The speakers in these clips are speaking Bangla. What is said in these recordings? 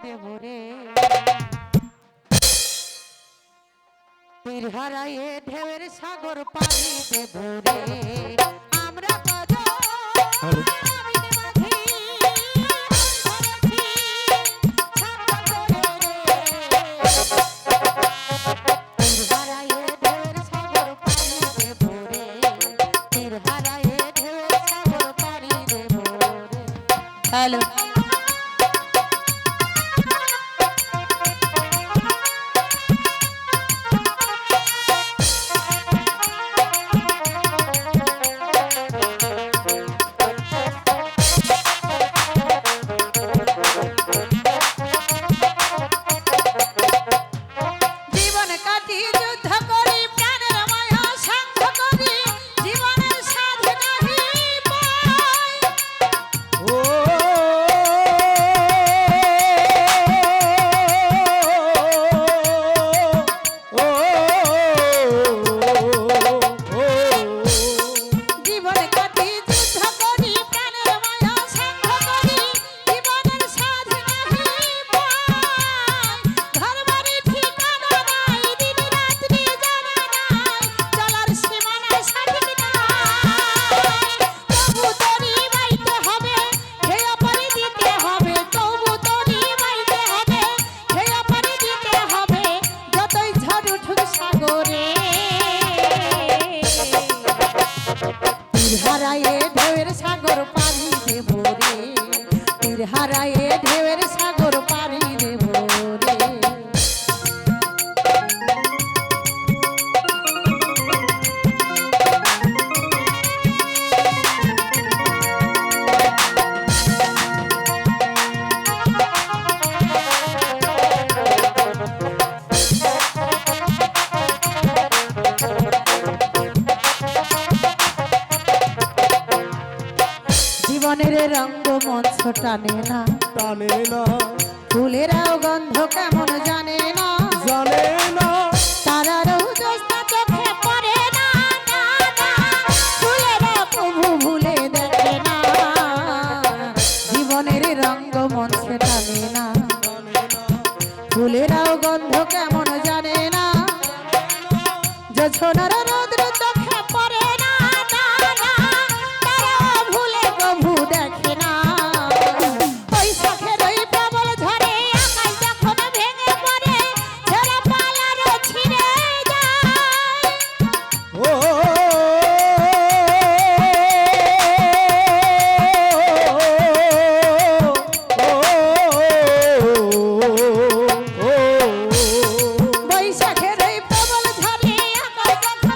দেব রে তীর হারাইয়ে ঢেউয়ের সাগর পাড়ি দেব রে আমরা কত হ্যালো হারায়ে ঢেউয়ের সাগর পাড়ি দেব রে তীর হারায়ে ঢেউয়ের সাগর পাড়ি দেব রে জীবনের রঙ্গ মঞ্চ টানে না ফুলেরাও গন্ধ কেমন জানে না তারারও জ্যোৎস্না চোখে পড়ে না ফুলেরা কভু ভুলে দেখে না জীবনের রঙ্গ মঞ্চ টানে না ফুলেরাও গন্ধ কেমন জানে না জোছনার রৌদ্র চোখে পড়ে না দেখে না ওই শখের ওই প্রবল ঝড়ে আকাশ যখন ভেঙে পড়ে ঝড়ে পালারও ছিঁড়ে যায় ও বৈশাখের ওই প্রবল ঝড়ে আকাশ যখন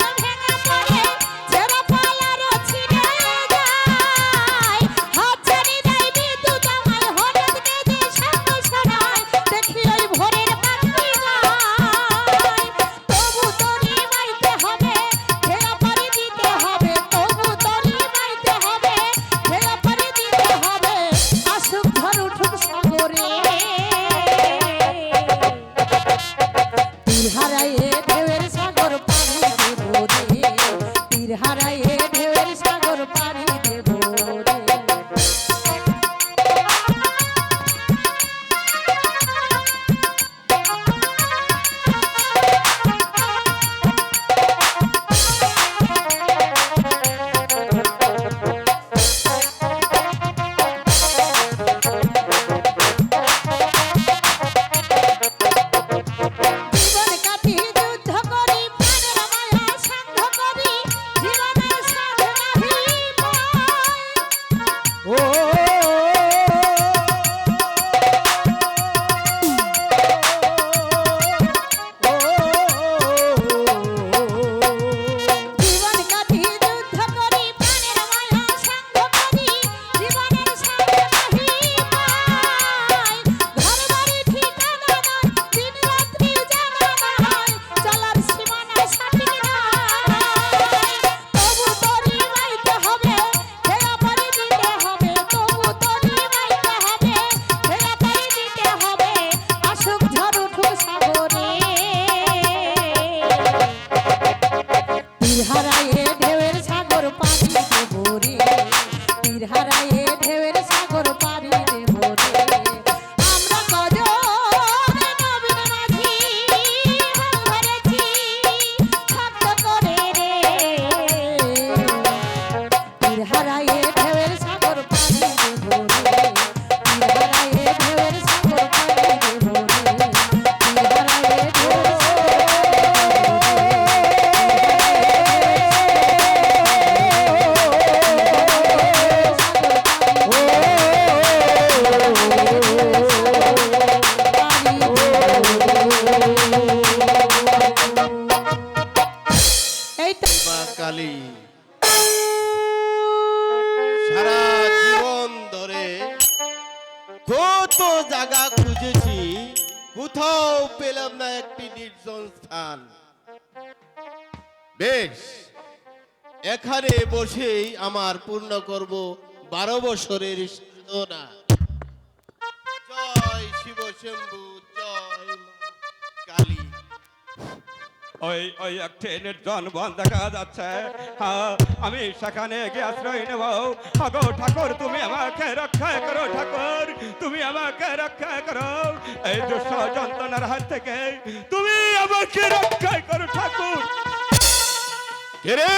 খুঁজছি, কোথাও পেলাম না একটি নির্জন স্থান। বেশ, এখানে বসেই আমার পূর্ণ করব 12 বছরের সাধনা। জয় শিব শম্ভু, জয় মা কালী। ওই ওই একটি নির্জন বন দেখা যাচ্ছে। হ্যাঁ, আমি সেখানে গিয়ে আশ্রয় নেব। আগো ঠাকুর, তুমি আমাকে রক্ষা করো। ঠাকুর, তুমি আমাকে রক্ষা করো এই দুঃখ যন্ত্রণার হাত থেকে। তুমি আমাকে রক্ষা করো ঠাকুর। রে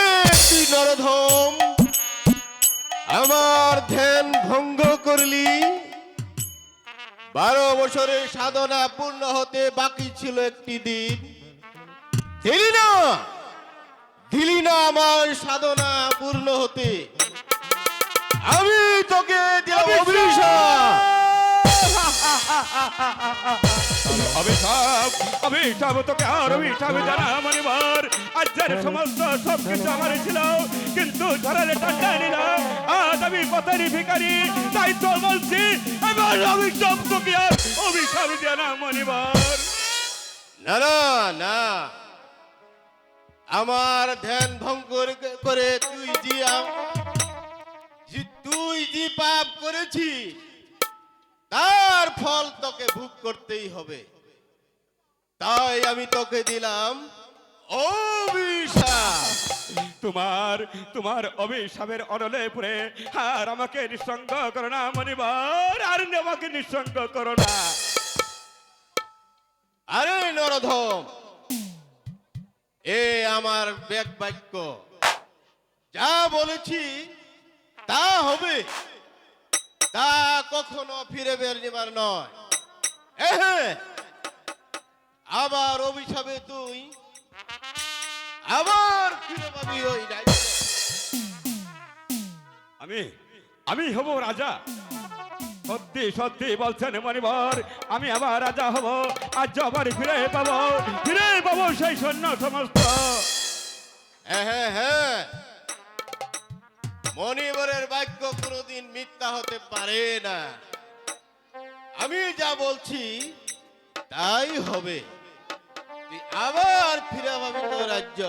তুই নরধম, আমার ধ্যান ভঙ্গ করলি। 12 বছরের সাধনা পূর্ণ হতে বাকি ছিল একটি দিন। দিলি না আমার সাধনা পূর্ণ হতে। আমি তোকে দিলাম অভিশাপ। অভিশাপ, অভিশাপ তোকে আর অভিশাপ জানা মানিবার। আজের সমস্ত সব কিছু আমার ছিল, কিন্তু ধরালে টাকা নিল। আজ আমি পথেরই ভিখারি, তাই তো বলছি এবার অভিশাপ তোকে আর অভিশাপ জানা মানিবার। না না না, আমার ধ্যান ভঙ্গ করে তুই যে পাপ করেছিস, তার ফল তোকে ভোগ করতেই হবে। তাই আমি তোকে দিলাম অভিশাপ। তোমার তোমার অভিশাপের অনলে পড়ে আর আমাকে নিঃসঙ্গ করো না মানিবার, আর আমাকে নিঃসঙ্গ করো না। আরে নরধম, এ আমার ব্যাগ বাক্য। যা বলেছি তা হবে, তা কখনো ফিরে বের নেবার নয়। আবার অভিশাপে তুই আবার ফিরে পাবি ওই রাজ্য। আমি আমি হব রাজা। সত্যি সত্যি বলছেন মানিবার, আমি আবার রাজা হব। আজ আবার ফিরে পাবো সেই সৈন্য সমস্ত। হ্যাঁ, মনিবরের বাক্য কোনোদিন মিথ্যা হতে পারে না। আমি যা বলছি তাই হবে। তুই আবার ফিরে পাবি তোর রাজ্য।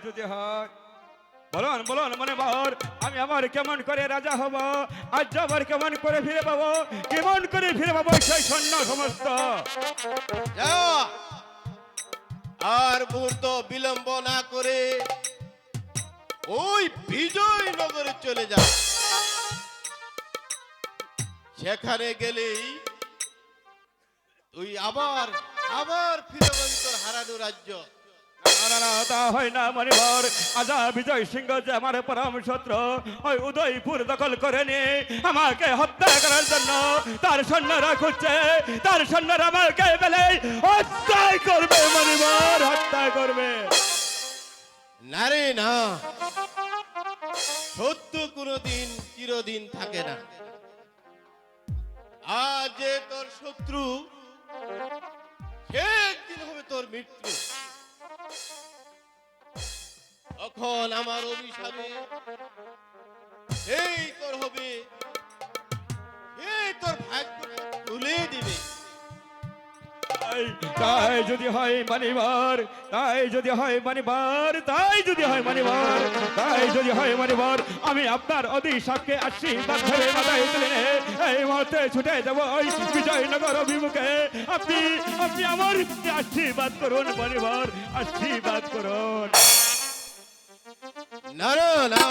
যদি হয় বলুন বলুন মানিবার, আমি আবার কেমন করে রাজা হব? আজ আবার কেমন করে ফিরে পাবো? কেমন করে ফিরে পাবো সেই সৈন্য সমস্ত? যা, আর মুহূর্ত বিলম্ব না করে ওই বিজয়নগরে চলে যা। সেখানে গেলেই তুই আবার ফিরে পাবি তোর হারানো রাজ্য। না, তা হয় না মানিবার। আজা বিজয় সিংহ যে আমার পরম শত্রু, ওই উদয়পুর দখল করে নিয়ে আমাকে হত্যা করার জন্য তার সৈন্যরা খুঁজছে। তার সৈন্যরা আমাকে পেলে হত্যা করবে মানিবার, হত্যা করবে। না রে না, সত্য কোনদিন চিরদিন থাকে না। আজ যে তোর শত্রু, সে একদিন হবে তোর মৃত্যু। তখন আমার অভিশাপে এই তোর হবে, এই তোর ভাগ্য তুলে দিবে। তাই যদি হয় মানিবার, তাই যদি হয় মানিবার, তাই যদি হয় মানিবার, তাই যদি হয় মানিবার, আমি আপনার অধিশাপকে আশীর্বাদ ধরে মাথায় তুলে এই মুহূর্তে ছুটে যাব ওই বিজয়নগর অভিমুখে। আপনি আপনি আমার আশীর্বাদ করুন মানিবার, আশীর্বাদ করুন। না না না,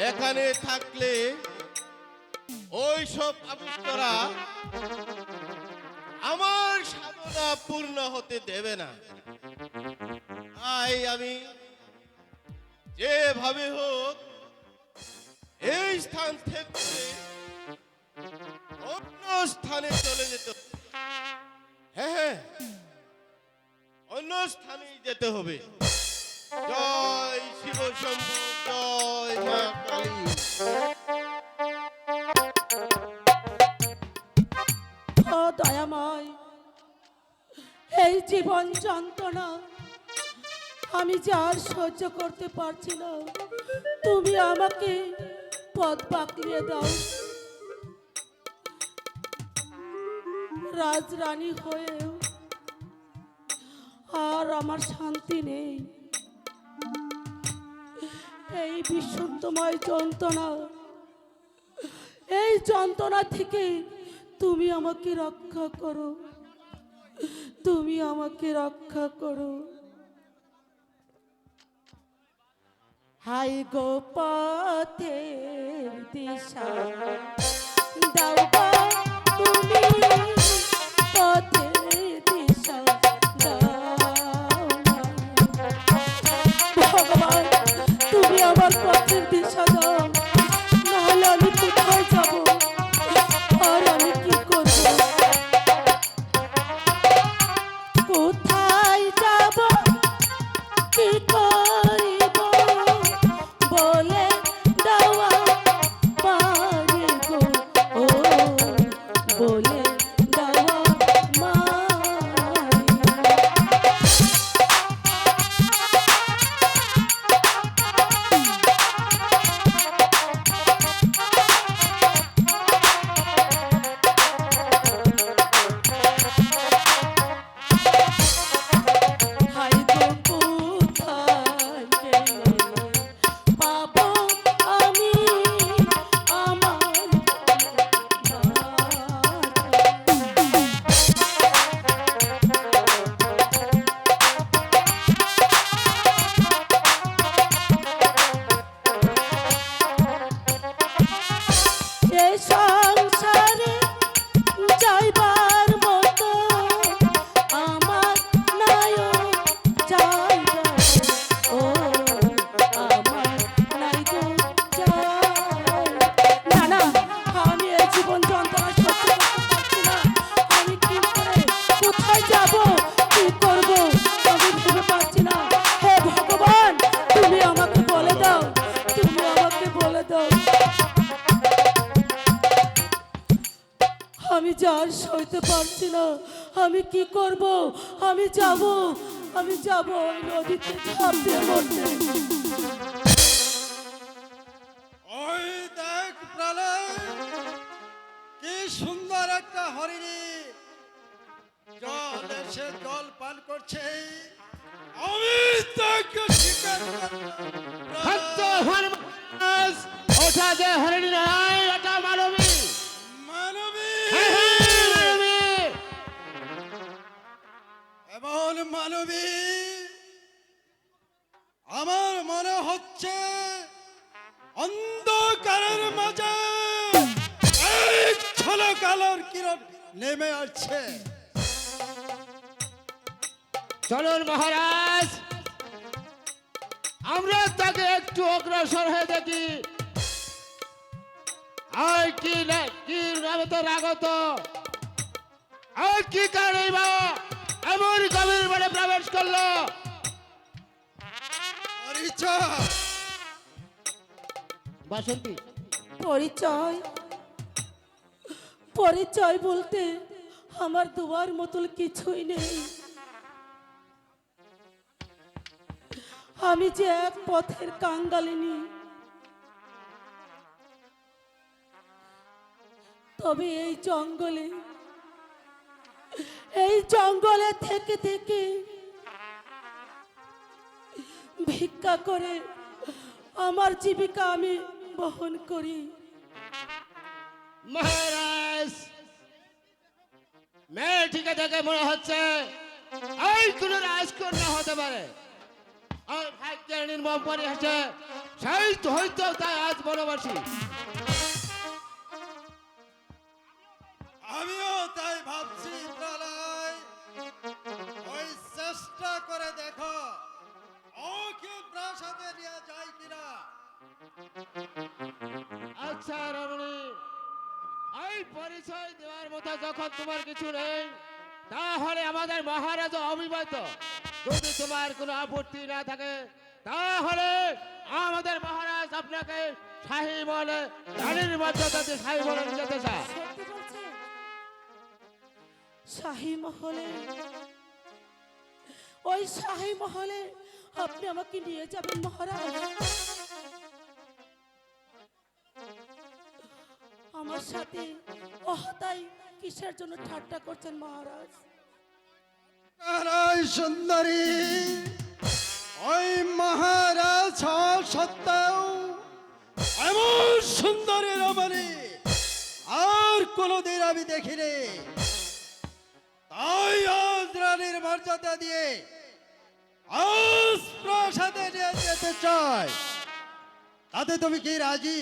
এখানে থাকলে ওই সব আবিষ্কারা আমার সাধনা পূর্ণ হতে দেবে না। তাই আমি যেভাবে হোক এই স্থান থেকে অন্য স্থানে চলে যেতে হবে। হ্যাঁ, অন্য স্থানে যেতে হবে। জয় শিব শম্ভু, জয় মা কালী। ও দয়াময়, এই জীবন যন্ত্রণা আমি যে আর সহ্য করতে পারছি না। তুমি আমাকে পথ বাঁকিয়ে দাও। রাজরানী হয়েও আর আমার শান্তি নেই। এই বিশুদ্ধময় যন্ত্রণা, এই যন্ত্রণা থেকে তুমি আমাকে রক্ষা করো, তুমি আমাকে রক্ষা করো। হাই গো পথের দিশা দাও গো তুমি, পথের দিশা দাও না। ভগবান তুমি আমার পথের দিশা দাও, নাহলে আমি কোথায় যাব আর আমি কি করব? কোথায় যাব কি করিব বলে দেওয়া পারে গো, ও বলে দেওয়া মারে। হাই গো কোথায় গেলে পাবো আমি আমার এই সংসারে যাইবার মতো আমার নায়ক জায়গা, ও আমার নাই গো জায়গা। না না, আমি এই জীবন যন্ত্রণা সহ্য করতে পারছি না। আমি কি করে কোথায় যাব কি করব আমি ভেবে পাচ্ছি না। হে ভগবান তুমি আমাকে বলে দাও, তুমি আমাকে বলে দাও। আমি যার সইতে পারছি না, আমি কি করব? আমি যাব ওই নদীতে ঝাঁপ দিয়ে মরতে। ওই দেখ প্রলয়, কি সুন্দর একটা হরিণী জল এসে জল পান করছে। আমি তাকে শিকার সত্য হনুমান ওটা যে হরিণী নয়, ওটা মানবী। মানবী মানবী এমন মানবী আমার মনে হচ্ছে অন্ধকারের মাঝে এক ঝলক আলোর কিরণ নেমে আসছে। চলুন মহারাজ, আমরা তাকে একটু অগ্রসর হয়ে দেখি। আর কি নামে তো রাগত, আর কি কারণে বা এমন গভীর বনে প্রবেশ করলো? পরিচয় বাসন্তী, পরিচয় পরিচয় বলতে আমার দুয়ার মতন কিছুই নেই। আমি যে এক পথের কাঙ্গালিনী, তবে এই জঙ্গলে থেকে থেকে ভিক্ষা করে আমার জীবিকা আমি বহন করি। মহারাজ মেয়েটিকে দেখে মনে হচ্ছে এই কোন রাজকন্যা হতে পারে। আর ভাগ্যের নির্মম পরিহাসে সেই তো হয়তো তাই আজ বনবাসী। আমিও তাই ভাবছি প্রলয়। ওই চেষ্টা করে দেখো ওকে প্রাসাদে নিয়ে যায় কিনা। আচ্ছা রমণী, এই পরিচয় দেওয়ার মতো যখন তোমার কিছু নেই, তাহলে আমাদের মহারাজ অবিবাহিত। যদি তোমার কোনো আপত্তি না থাকে তাহলে আমাদের মহারাজ আপনাকে শাহী মহলে রানীর মর্যাদাতে শাহী মহলে নিয়ে যেতে চায়। সত্যি বলছেন? শাহী মহলে, ওই শাহী মহলে আপনি আমাকে নিয়ে যাবেন মহারাজ? আমার সাথে অহতাই কিসের জন্য ঠাট্টা করছেন মহারাজ? আরে সুন্দরী, ওই মহারাজ হওয়া সত্ত্বেও এমন সুন্দরী রমণী আর কোনোদিন আমি দেখিনি। তাই আজ রানীর মর্যাদা দিয়ে আজ প্রাসাদে নিয়ে যেতে চাই। তাতে তুমি কি রাজি?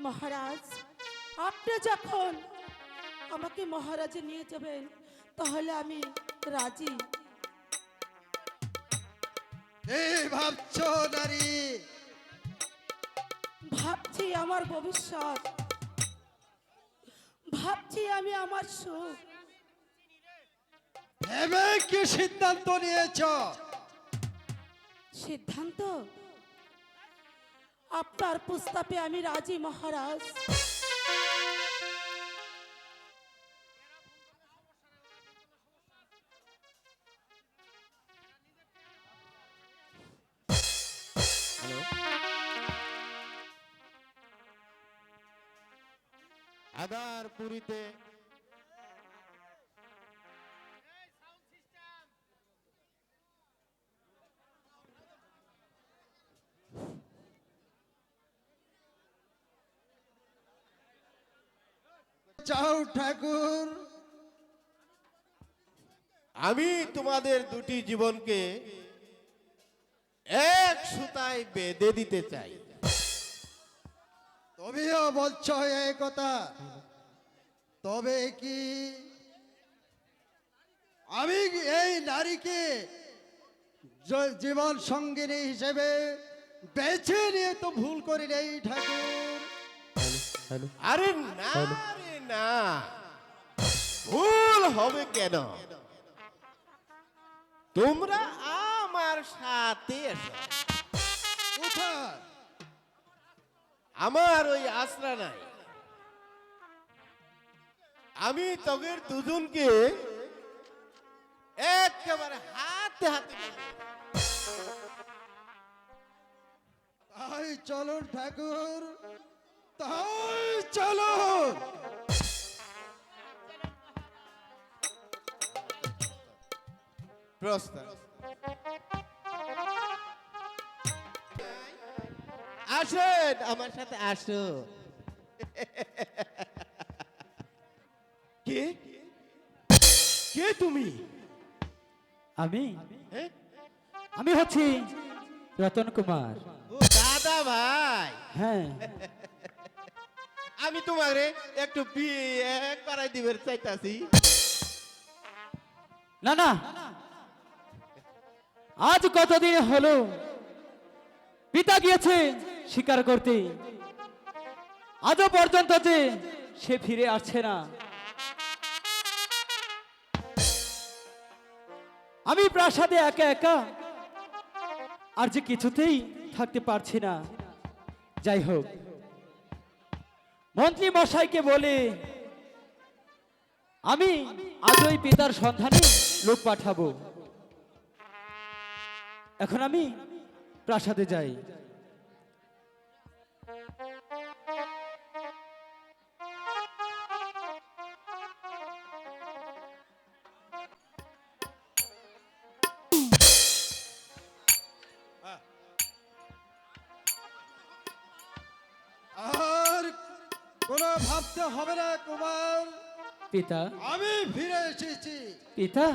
মহারাজ, আপনি যখন আমাকে মহারাজে নিয়ে যাবেন তাহলে আমি রাজি। কি ভাবছো নারী? ভাবছি আমার ভবিষ্যৎ, ভাবছি আমি আমার সুখ। ভেবে কি সিদ্ধান্ত নিয়েছ? সিদ্ধান্ত? আপনার প্রস্তাবে আমি রাজি মহারাজ। আদার পুরীতে চাও ঠাকুর? আমি তোমাদের দুটি জীবনকে এক সুতায় বেঁধে দিতে চাই। তুমিও বলছো এই কথা? তবে কি আমি এই নারীকে জীবন সঙ্গিনী হিসেবে বেছে নিয়ে তো ভুল করি নেই ঠাকুর। আরে না রে না, ভুল হবে কেন? তোমরা আমার সাথে এসো। কোথায়? আমার ওই আশ্রা নাই। আমি তোদের দুজনকে একেবারে হাতে হাতে নেবো। তাই চলুন ঠাকুর, তাই চলুন। প্রস্তাব আসেন, আমার সাথে আসো। কে কে তুমি? আমি হ্যাঁ? আমি হচ্ছি রতন কুমার। ও দাদা ভাই, হ্যাঁ, আমি তোমারে একটু বিয়ে করাই দিবে চাইতাছি। না না, আজ কতদিন হলো পিতা গিয়েছে শিকার করতে, আজও পর্যন্ত যে সে ফিরে আসছে না। আমি প্রাসাদে একা একা আর যে কিছুতেই থাকতে পারছি না। যাই হোক, মন্ত্রী মশাইকে বলে আমি আজই পিতার সন্ধানে লোক পাঠাবো। এখন আমি প্রাসাদে যাই। আর কোনো ভাবতে হবে না কুমার, পিতা, আমি ফিরে এসেছি। পিতা,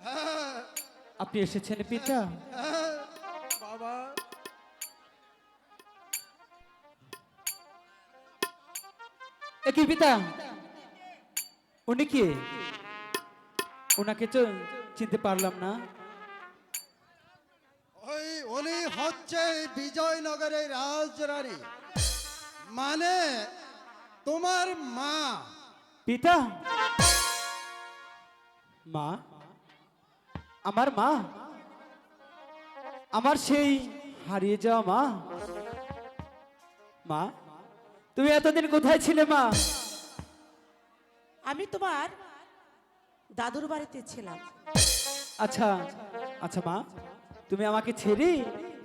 হ্যাঁ, আপনি এসেছেন পিতা? হ্যাঁ, বাবা। একই পিতা, উনি কে? ওনাকে তো চিনতে পারলাম না। উনি হচ্ছে বিজয়নগরের রাজরানী, মানে তোমার মা। পিতা, মা? আমার মা? আমার সেই হারিয়ে যাওয়া মা? মা, তুমি এতদিন কোথায় ছিলে মা? আমি তোমার দাদুর বাড়িতে ছিলাম। আচ্ছা আচ্ছা মা, তুমি আমাকে ছেড়ে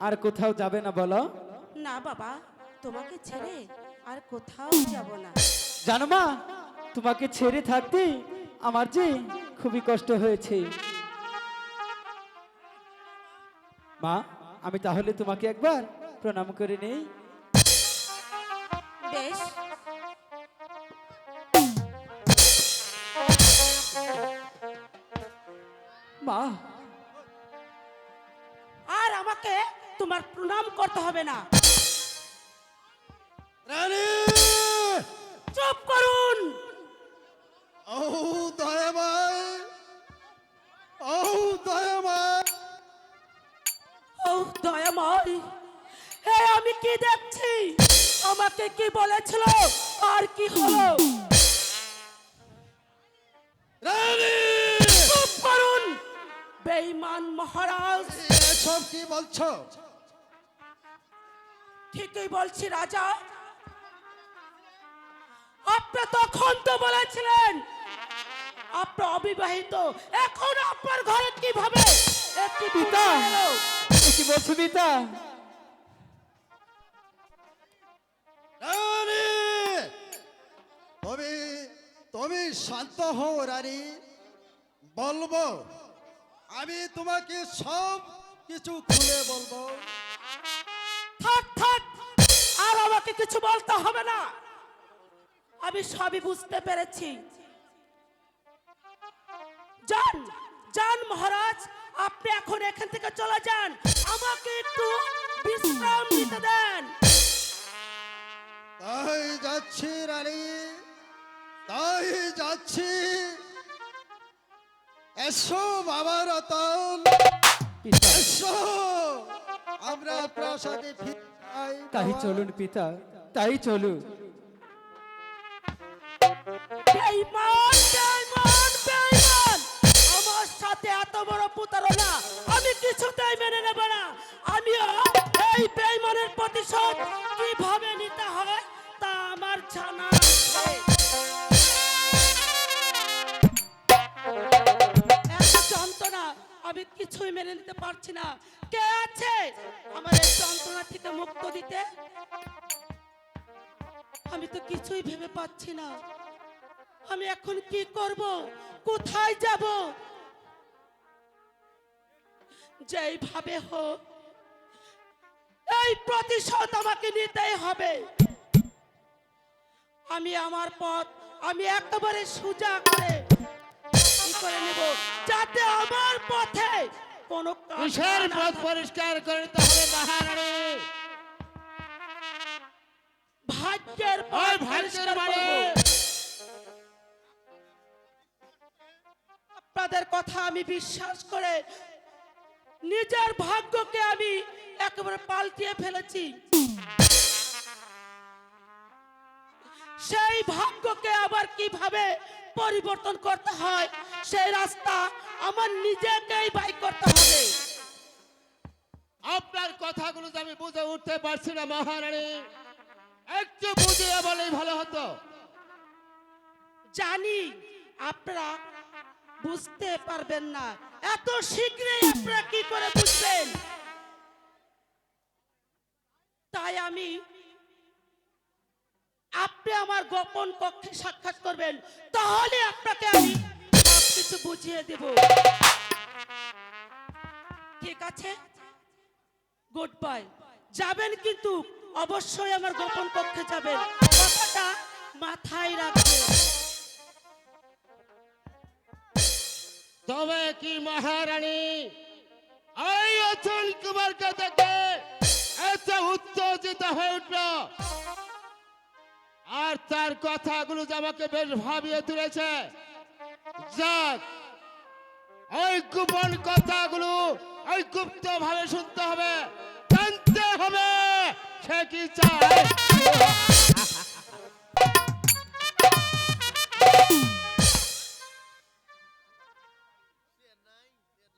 আর কোথাও যাবে না বলো? না বাবা, তোমাকে ছেড়ে আর কোথাও যাব না। জানো মা, তোমাকে ছেড়ে থাকতে আমার যে খুবই কষ্ট হয়েছে। মা, আমি তাহলে তোমাকে একবার প্রণাম করে নেই। বেশ, মা, আর আমাকে তোমার প্রণাম করতে হবে না। রানী! চুপ করুন। ও দয়াময়! ও দয়াময়! ও দয়াময়, হে আমি কি দেখছি? আমাকে কি বলেছিল আর কি হলো? রানী! চুপ করুন বেঈমান মহারাজ। এসব কি বলছো? ঠিকই বলছি রাজা। আপনি তখন তো বলেছিলেন আপনি অবিবাহিত, এখন আপনার ঘরে কিভাবে একটি পিতা, পুত্র এলো? এ কি বলছো পিতা? রানী! তুমি তুমি শান্ত হও রানী, বলবো, আমি তোমাকে সব কিছু খুলে বলবো। থাক থাক, আর আমাকে কিছু বলতে হবে না, আমি সবই বুঝতে পেরেছি। যান যান মহারাজ, আপনি এখন এখান থেকে চলে যান, আমাকে একটু বিশ্রাম নিতে দেন। তাই যাচ্ছি রানী, তাই যাচ্ছি। এসো বাবা রতন, পিতা, এসো, আমরা প্রাসাদে ফিরে যাই। তাই বাবা। চলুন পিতা, তাই চলুন। বেঈমান, বেঈমান, বেঈমান! আমার সাথে এত বড় প্রতারণা আমি কিছুতেই মেনে নেব না। আমিও এই বেঈমানের প্রতিশোধ কিভাবে নিতে হয় তা আমার জানা আছে। এত যন্ত্রণা আমি কিছুই মেনে নিতে পারছি না। কে আছে আমার এই যন্ত্রণা থেকে মুক্ত দিতে? আমি তো কিছুই ভেবে পাচ্ছি না। আমি এখন কি করব, কোথায় যাব? যেইভাবে হোক এই প্রতিশোধ আমাকে নিতেই হবে। আমি আমার পথ আমি একেবারে সোজা করে কি করে নেব, যাতে আমার পথে কোনো কিসের কাঁটা না পথ থাকে। পরিষ্কার করে নিতে হবে মহারানী? ভাগ্যের ওই পথ ভাগ্যের পরিষ্কার মানে করব। আপনাদের কথা আমি বিশ্বাস করে নিজের ভাগ্যকে আমি একেবারে পাল্টিয়ে ফেলেছি। সেই ভাগ্যকে আবার কিভাবে পরিবর্তন করতে হয় সেই রাস্তা আমার নিজেকেই বাই করতে হবে। আপনার কথাগুলো যে আমি বুঝে উঠতে পারছি না মহারানী, একটু বুঝিয়ে বলেই ভালো হতো। জানি আপনারা বুঝতে পারবেন না, এত শীঘ্রই আপনারা কি করে বুঝবেন? তাই আমি আপনি আমার গোপন কক্ষে সাক্ষাৎ করবেন, তাহলে আপনাকে আমি সবকিছু বুঝিয়ে দেব। ঠিক আছে, গুড বাই। যাবেন কিন্তু অবশ্যই আমার গোপন কক্ষে যাবেন, কথাটা মাথায় রাখবেন। তবে কি মহারানী এই অচল কুমারকে দেখে এত উত্তেজিত হয়ে উঠল, আর তার কথাগুলো যে আমাকে বেশ ভাবিয়ে তুলেছে। যাক, ওই গোপন কথাগুলো ওই গুপ্ত ভাবে শুনতে হবে, জানতে হবে সে কি চায়।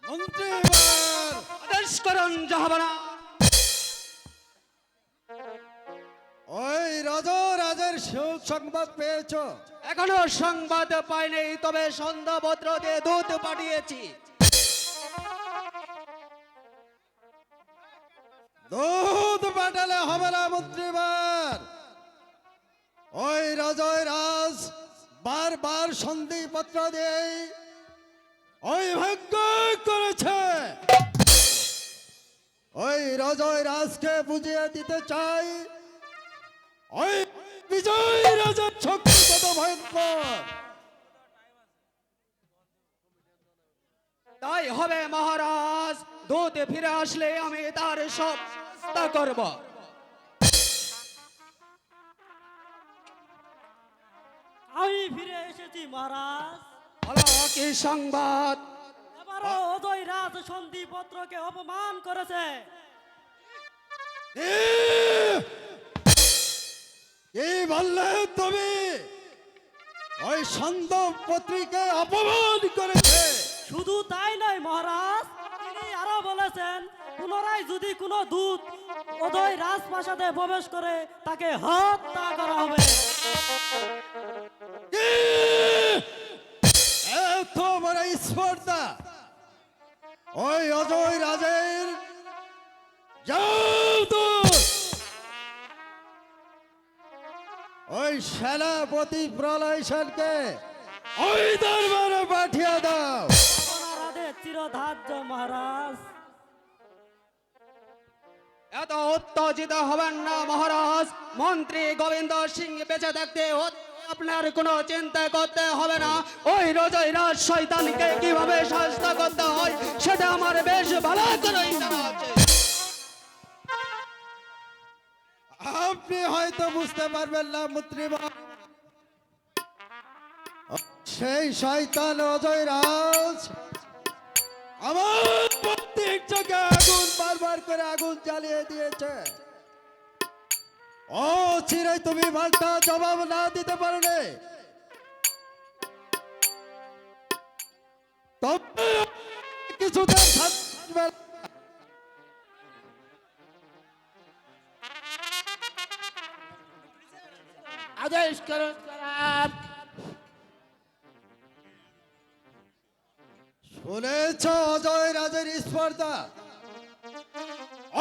মন্ত্রী এবার আদেশ করুন জাহাবানা। ওই রাজার সংবাদ পেয়েছো? এখনো সংবাদ পাইনি, তবে সন্ধ্যাপত্র দিয়ে দূত পাঠিয়েছি। দুধ পাঠালে হবে না মন্ত্রীবার। ওই রাজ বারবার সন্ধি পত্র দিয়ে ওই ভাগ্য করেছে, ওই রজয় রাজকে বুঝিয়ে দিতে চাই ওই বিজয় রাজার শক্তি কত ভয়ঙ্কর। তাই হবে মহারাজ, দূত ফিরে আসলে আমি তার সব ব্যবস্থা করব। আমি ফিরে এসেছি মহারাজ। বলো কি সংবাদ? এবারও অজয় রাজ সন্ধি পত্রকে অপমান করেছে। কি বললে তুমি? ওই সন্দর্ভ পত্রিকায় অপমান করেছে। শুধু তাই নয় মহারাজ, তিনি আরো বলেছেন পুনরায় যদি কোনো দূত অজয় রাজপ্রাসাদে প্রবেশ করে তাকে হত্যা করা হবে। কি? এত বড় স্পর্ধা ওই অজয় রাজের জাদূত, ওই সেনাপতি প্রলয় সেনকে ওই দরবারে পাঠিয়ে দাও। আপনার আদেশ চিরধার্য মহারাজ। এত উত্তেজিত হবেন না মহারাজ। মন্ত্রী গোবিন্দ সিং বেঁচে থাকতে আপনার কোনো চিন্তা করতে হবে না। ওই রজয় রাজ শয়তানকে কিভাবে শাস্ত করতে হয় সেটা আমার বেশ ভালো করেই জানা আছে। আপনি হয়তো বুঝতে পারবেন না মন্ত্রীবর, সেই শয়তান অজয় রাজ আমার প্রত্যেক জায়গায় আগুন বারবার করে আগুন জ্বালিয়ে দিয়েছে। ও চিরে তুমি পাল্টা জবাব না দিতে পারলে তবে কিছুদিন থাকবে না। আদেশ করুন জনাব। শুনেছ অজয় রাজের স্পর্ধা?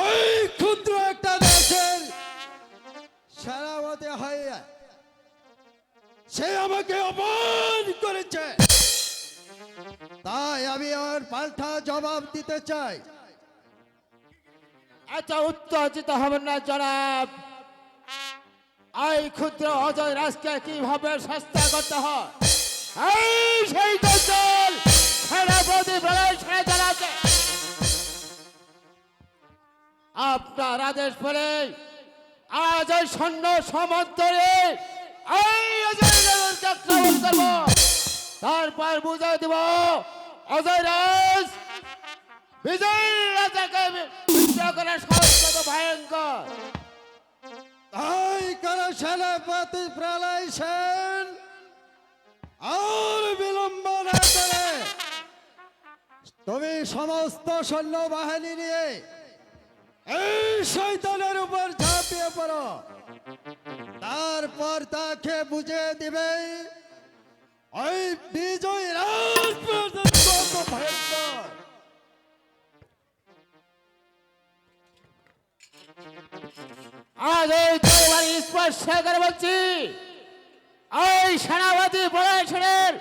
ওই ক্ষুদ্র একটা দেশের সেনাপতি হইয়া সে আমাকে অপমান করেছে, তাই আমি ওর পাল্টা জবাব দিতে চাই। এত উত্তেজিত হবেন না জনাব। এই ক্ষুদ্র অজয় রাজকে কিভাবে শাস্তি করতে হয় এই সেই দল সেনাপতি প্রলয় সেনা চালাচ্ছে। আপনার আদেশ পেলে আজ এই সৈন্য সমন্তরে এই অজয় রাজকে আক্রমণ করব, তারপর বুঝিয়ে দেব অজয় রাজ বিজয় রাজাকে বিদ্রোহ করার সাহস কত ভয়ঙ্কর। তাই করে সেনাপতি প্রলয় সেন আর বিলম্ব না করে তুমি সমস্ত সৈন্যবাহিনী নিয়ে এই শয়তানের উপর ঝাঁপিয়ে পড়ো, তারপর তাকে বুঝে দিবে ওই বিজয় রাজ কত ভয়ঙ্কর। আজ এই তরবারি স্পর্শ করে বলছি, এই সেনাপতি প্রলয় সেনের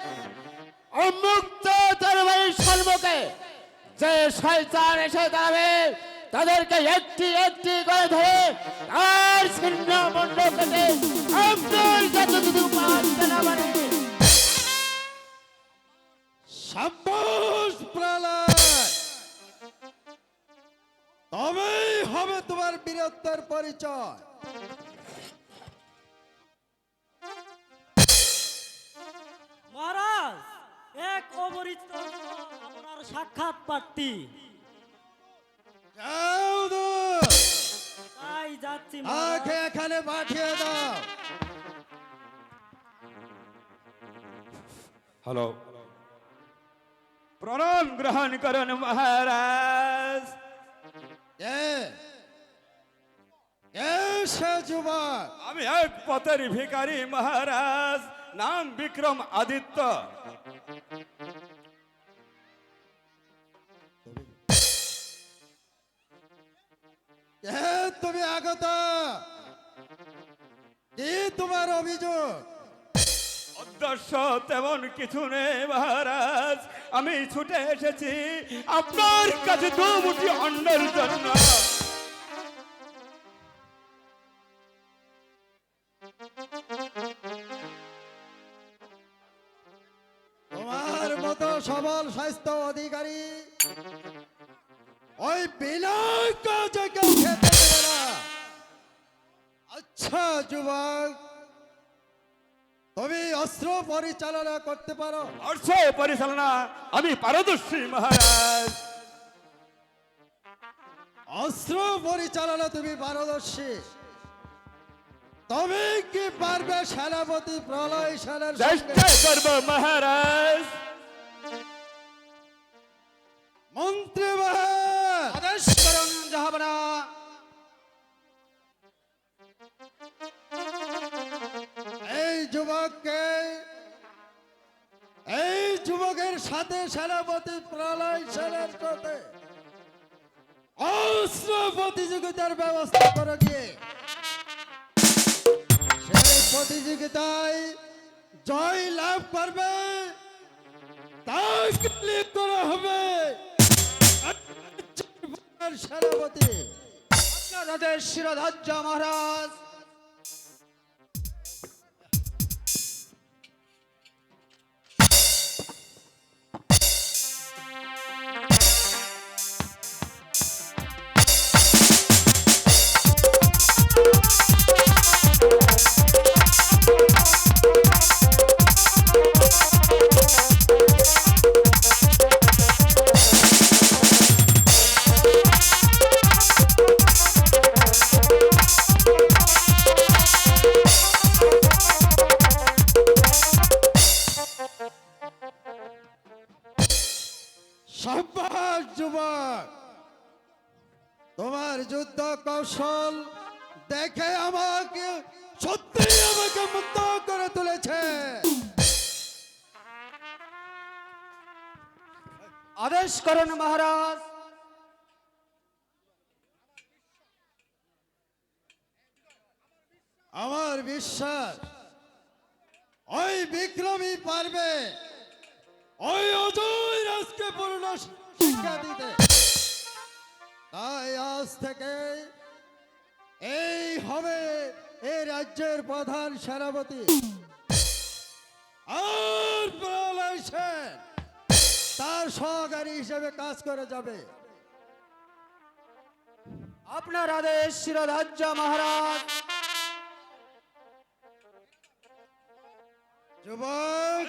উন্মুক্ত তরবারির সম্মুখে যে শয়তান এসে দাঁড়াবে তাদেরকে একটি একটি করে ধরে আর ছিন্ন মণ্ড কেটে আপনার যতটুকু পারতে না পারে। সাব্বাস প্রলয়, তবেই হবে তোমার বীরত্বের পরিচয়। মহারাজ, এক অপরিচিত আপনার সাক্ষাৎ প্রার্থী। যাও দূত, তাই যাচ্ছি তাকে মহারাজ। এখানে পাঠিয়ে দাও। হ্যালো, প্রণাম গ্রহণ করুন মহারাজ। কে কে সে যুবক? আমি এক পথের ভিখারি মহারাজ, নাম বিক্রম আদিত্য। কে তুমি আগত? কি তোমার অভিযোগ? উদ্দেশ্য তেমন কিছু নেই মহারাজ, আমি ছুটে এসেছি আপনার কাছে দু মুঠি অন্নের জন্য। তোমার মতো সবল স্বাস্থ্য অধিকারী ওই বিনয় কাজে কেউ খেতে দেবে না। আচ্ছা যুবক, তুমি অস্ত্র পরিচালনা করতে পারো? অর্থ পরিচালনা আমি পারদর্শী মহারাজ। অস্ত্র পরিচালনা তুমি পারদর্শী, তবে কি পারবে সেনাপতি প্রলয় সেনের সঙ্গে? চেষ্টা করবো মহারাজ। মন্ত্রী মহারাজ, আদেশ করুন জাহাপনা। এই যুবকের সাথে সেনাপতি প্রলয় সেনের সাথে অস্ত্র প্রতিযোগিতার ব্যবস্থা করে গিয়ে সেই প্রতিযোগিতায় জয় লাভ করবে, তাকে ক্লিক করা হবে সেনাপতি। আপনার আদেশ শিরোধার্য মহারাজ। সাব্বাস যুবক, তোমার যুদ্ধ কৌশল দেখে আমাকে মুক্ত করে তুলেছে। আদেশ করুন মহারাজ। আমার বিশ্বাস ওই বিক্রমী পারবে ওই অজয় রাজকে পূর্ণ শিক্ষা দিতে। তাই আজ থেকে এই হবে এই রাজ্যের প্রধান সেনাপতি। আর প্রলয় সেন তার সহকারী হিসেবে কাজ করে যাবে। আপনার আদেশ শিরোধার্য মহারাজ। যুবক,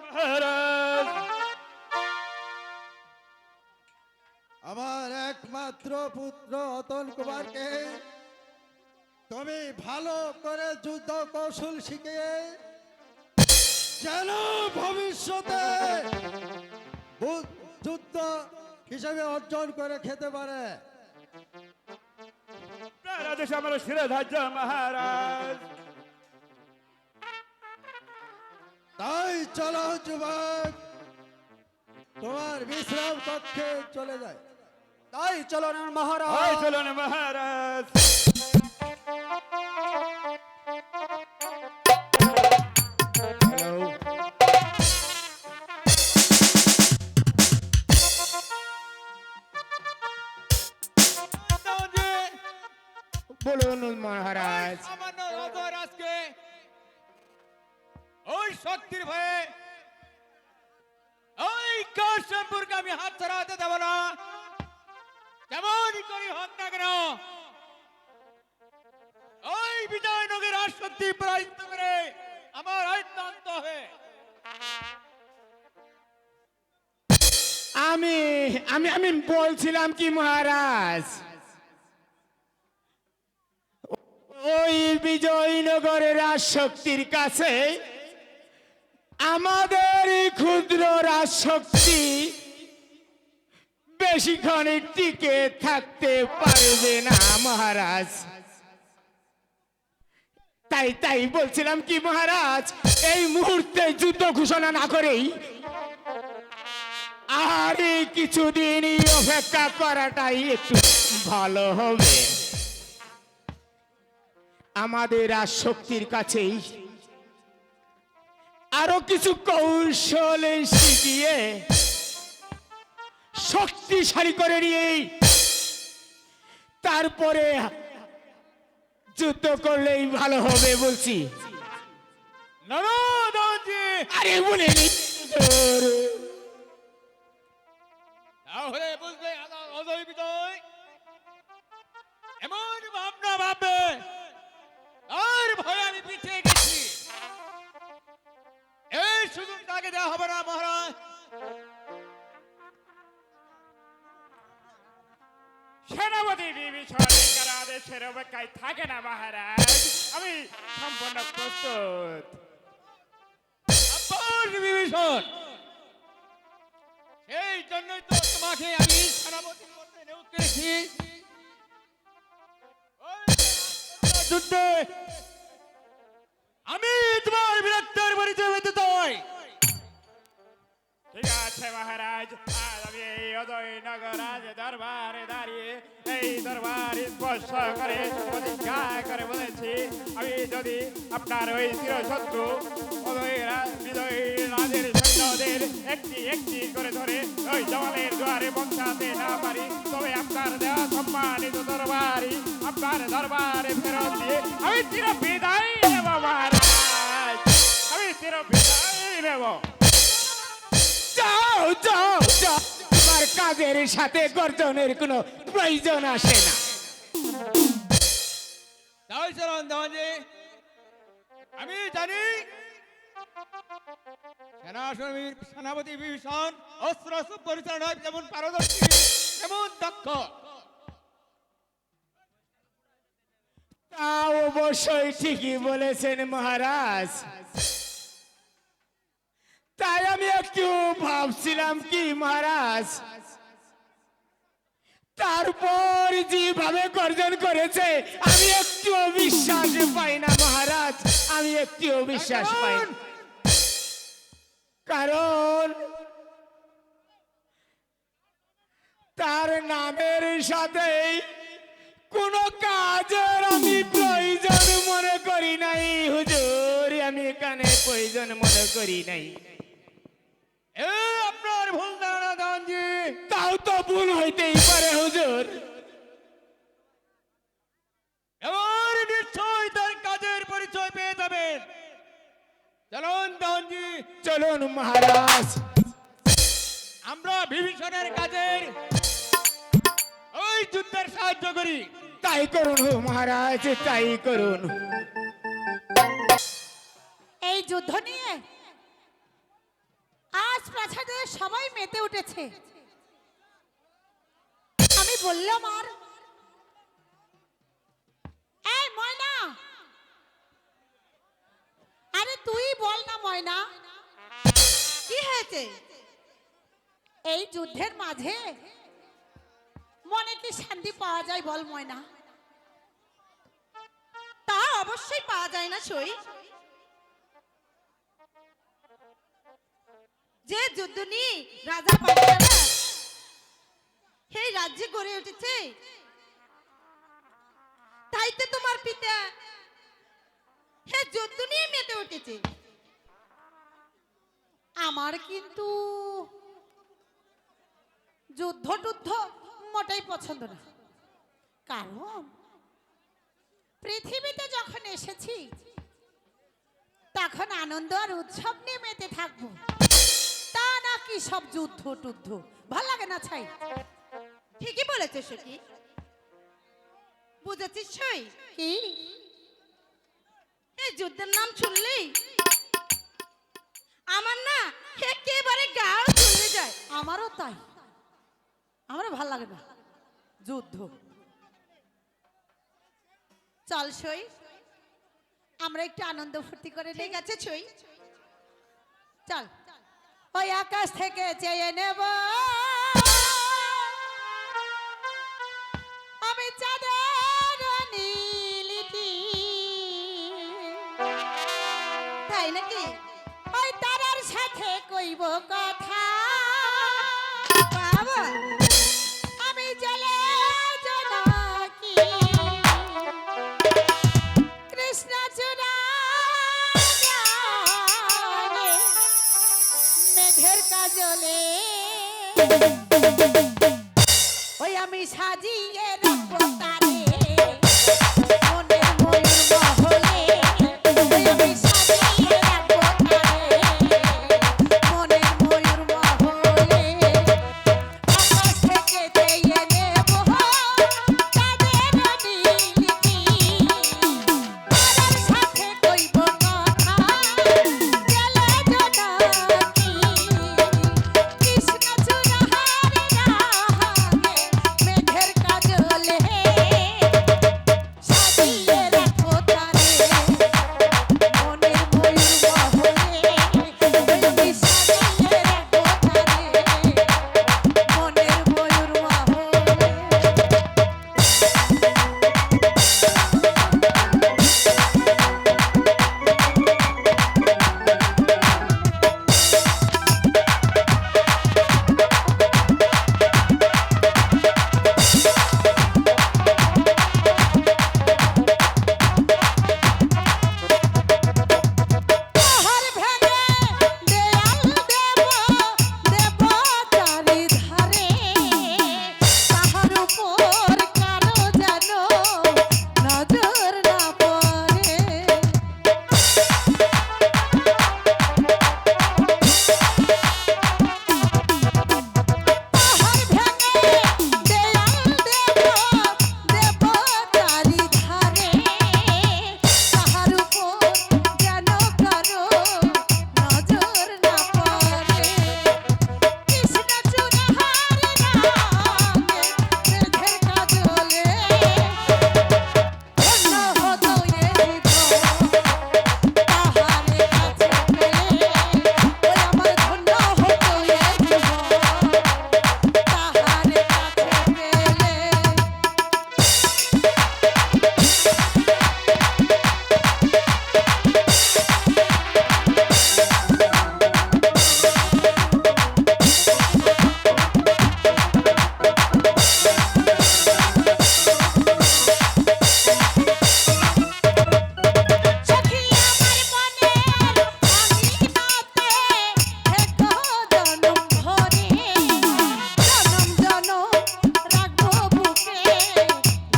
মহারাজ আমার একমাত্র পুত্র অতল কুমারকে তুমি ভালো করে যুদ্ধ কৌশল শিখিয়ে যেন ভবিষ্যতে যুদ্ধ হিসেবে অর্জন করে খেতে পারে। আপনার আদেশ আমার শিরোধার্য মহারাজ। তাই চলো যুবক, তোমার বিশ্রাম কক্ষে চলে যায়। তাই চলুন হয় মহারাজ। চলুন মহারাজ। বলুন মহারাজ। সামান্য রাজকে ওই শক্তির ভয়ে ওই কাশিমপুরকে আমি হাত ছাড়াতে দেব না। যেমনই করি হোক না কেন ওই বিজয়নগরের আর শক্তি পরাজিত করে আমার আয়ত্তান্ত হবে। আমি আমি আমি বলছিলাম কি মহারাজ, ওই বিজয়নগরের রাজশক্তির কাছে আমাদের এই ক্ষুদ্র রাজশক্তি বেশিক্ষণ টিকে থাকতে পারবে না মহারাজ। তাই তাই বলছিলাম কি মহারাজ, এই মুহূর্তে যুদ্ধ ঘোষণা না করেই আর কিছুদিন অপেক্ষা করাটাই একটু ভালো হবে। আমাদের রাজশক্তির কাছেই আরো কিছু কৌশল শিখিয়ে শক্তিশালী করে নিয়ে তারপরে যুদ্ধ করলেই ভালো হবে বলছি। না না দেওয়ানজি, আরে বলে নি তাহলে বুঝবে অজয় বিজয় এমন ভাবনা ভাববে আর ভয়ে আমি পিছিয়ে গেছি। এই সুযোগ তাকে দেওয়া হবে না মহারাজ। সেনাপতি বিভীষণ আদেশের অপেক্ষায় থাকে না মহারাজ, আমি সম্পূর্ণ প্রস্তুত। আব্বাস বিভীষণ, সেই জন্যই তো তোমাকে আমি সেনাপতি পদে নিয়োগ করেছি। ওই যুদ্ধে আমি তোমার বীরত্বের পরিচয় দিতে চাই। ঠিক আছে মহারাজ, আজ আমি এই অজয়নগর রাজ দরবারে দাঁড়িয়ে এই দরবার স্পর্শ করে প্রতিজ্ঞা করে বলেছি, আমি যদি আপনার ওই চিরশত্রু বিজয়ী রাজের সৈন্যদের একটি একটি করে ধরে ওই জওয়ানের দুয়ারে পৌঁছাতে না পারি, তবে আপনার দেওয়া সম্মানিত দরবারই আপনার দরবারে ফেরত দিয়ে আমি চির বিদায় নেব মহারাজ, আমি চির বিদায় নেব। যাও যাও যাও, তোমার কাজের সাথে গর্জনের কোনো প্রয়োজন আসে না। তাই চলুন দেওয়ানজি, আমি জানি সেনাপতি বিভীষণ অস্ত্র পরিচালনায় যেমন পারদর্শী তেমন দক্ষ। তা অবশ্যই ঠিকই বলেছেন মহারাজ। তাই আমি একটু ভাবছিলাম কি মহারাজ, তারপর যেভাবে গর্জন করেছে আমি একটুও বিশ্বাস পাই না মহারাজ, আমি একটুও বিশ্বাস পাই না। কারণ তার নামের সাথে কোন কাজের আমি প্রয়োজন মনে করি নাই হুজুর, আমি এখানে প্রয়োজন মনে করি নাই। আপনার ভুল ধারণা দেওয়ানজি। তাও তো ভুল হইতেই পারে হুজুর। এবার নিশ্চয় তার কাজের পরিচয় পেয়ে যাবেন। চলুন দেওয়ানজি, চলুন মহারাজ, আমরা বিভীষণের কাজের ওই যুদ্ধের সাহায্য করি। তাই করুন মহারাজ, তাই করুন। এই যুদ্ধ নিয়ে আজ প্রাসাদে সবাই মেতে উঠেছে। আমি বললাম আর এই ময়না, আরে তুই বল না ময়না, কি হয়েছে? এই যুদ্ধের মাঝে মনে কি শান্তি পাওয়া যায় বল ময়না? তা অবশ্যই পাওয়া যায় না সই। যে যুদ্ধ নিয়ে রাজা পান্ডারা এই রাজ্যে গড়ে উঠেছে, তাই তো তোমার পিতা এই যুদ্ধ নিয়ে মেতে উঠেছে। আমার কিন্তু যুদ্ধ টুদ্ধ মোটেই পছন্দ না, কারণ পৃথিবীতে যখন এসেছি তখন আনন্দ আর উৎসব নিয়ে মেতে থাকবো, তা নাকি সব যুদ্ধ টুদ্ধ ভাল লাগে না। ছাই ঠিকই বলেছে সখী, বুঝেছিস সই? কি এই যুদ্ধের নাম শুনলেই আমার না একেবারে গাও চলে যায়। আমারও তাই, আমারও ভাল লাগে না যুদ্ধ। চল সই, আমরা একটু আনন্দ ফুর্তি করে। ঠিক আছে সই, চল। ওই আকাশ থেকে চেয়ে নেব আমি চাঁদের নীলিটি, তাই নাকি? ওই তারার সাথে কইব কথা, বাবা আমি জলে জনকি কৃষ্ণ চূড়া জানে। মেঘের কাজলে ওই আমি সাজিয়ে রাখবো তারে মনের ময়ূর মহলে ওই আমি সাজিয়ে রাখবো তারে মনের ময়ূর মহলে আকাশ থেকে চেয়ে নেব তাদের নীলকি তারার সাথে কইব কথা গেলে জোনাকি কৃষ্ণ চূড়াহার রাগে মেঘের কাজলে সাজিয়ে রাখো তারে মনের ময়ূর মহলে ওই সাজিয়ে রাখো তারে মনের ময়ূর মহলে পাহাড় ভেঙে দেয়াল দেব চারিধারে তাহার উপর কারো যেন নজর না পড়ে পাহাড় ভেঙে দেয়াল দেব চারিধারে তাহার উপর যেন কারো নজর না পড়ে কৃষ্ণ চূড়াহার রাগে মেঘের কাজলে ধন্য হতো এ জীবন তাহারে কাছে পেলে ওই আমার ধন্য হতো এ জীবন তাহারে কাছে পেলে সখী আমার মনের আঙিনাতে থেকো জনম ভরে জনম জনম রাখবো বুকে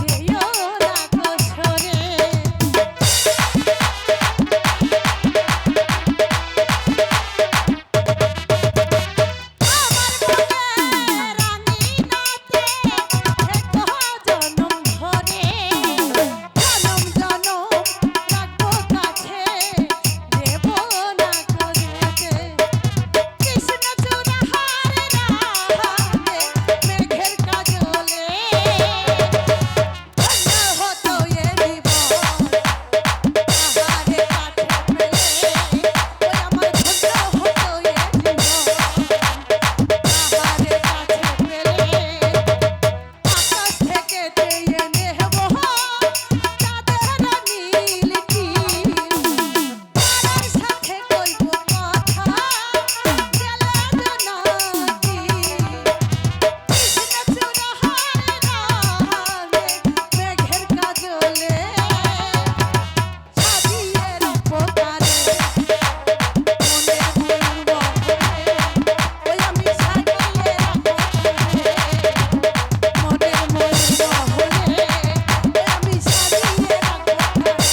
যেও রাখো সরে আমার মনের আঙিনাতে থেকো জনম ভরে জনম জনম রাখবো কাছে দেব না করেতে কৃষ্ণ চূড়াহার রাগে মেঘের কাজলে ধন্য হতো এ জীবন তাহারে কাছে পেলে ওই আমার ধন্য হতো এ জীবন তাহারে কাছে পেলে আকাশ থেকে চেয়ে নেব চাঁদের নীলকি তারার সাথে কইব কথা গেলে জোনাকি কৃষ্ণ চূড়াহার রাগে মেঘের কাজলে সাজিয়ে রাখবো তারে মনের ময়ূর মহলে ওই আমি সাজিয়ে রাখবো তারে মনের ময়ূর মহলে ওই আমি সাজিয়ে রাখবো তারে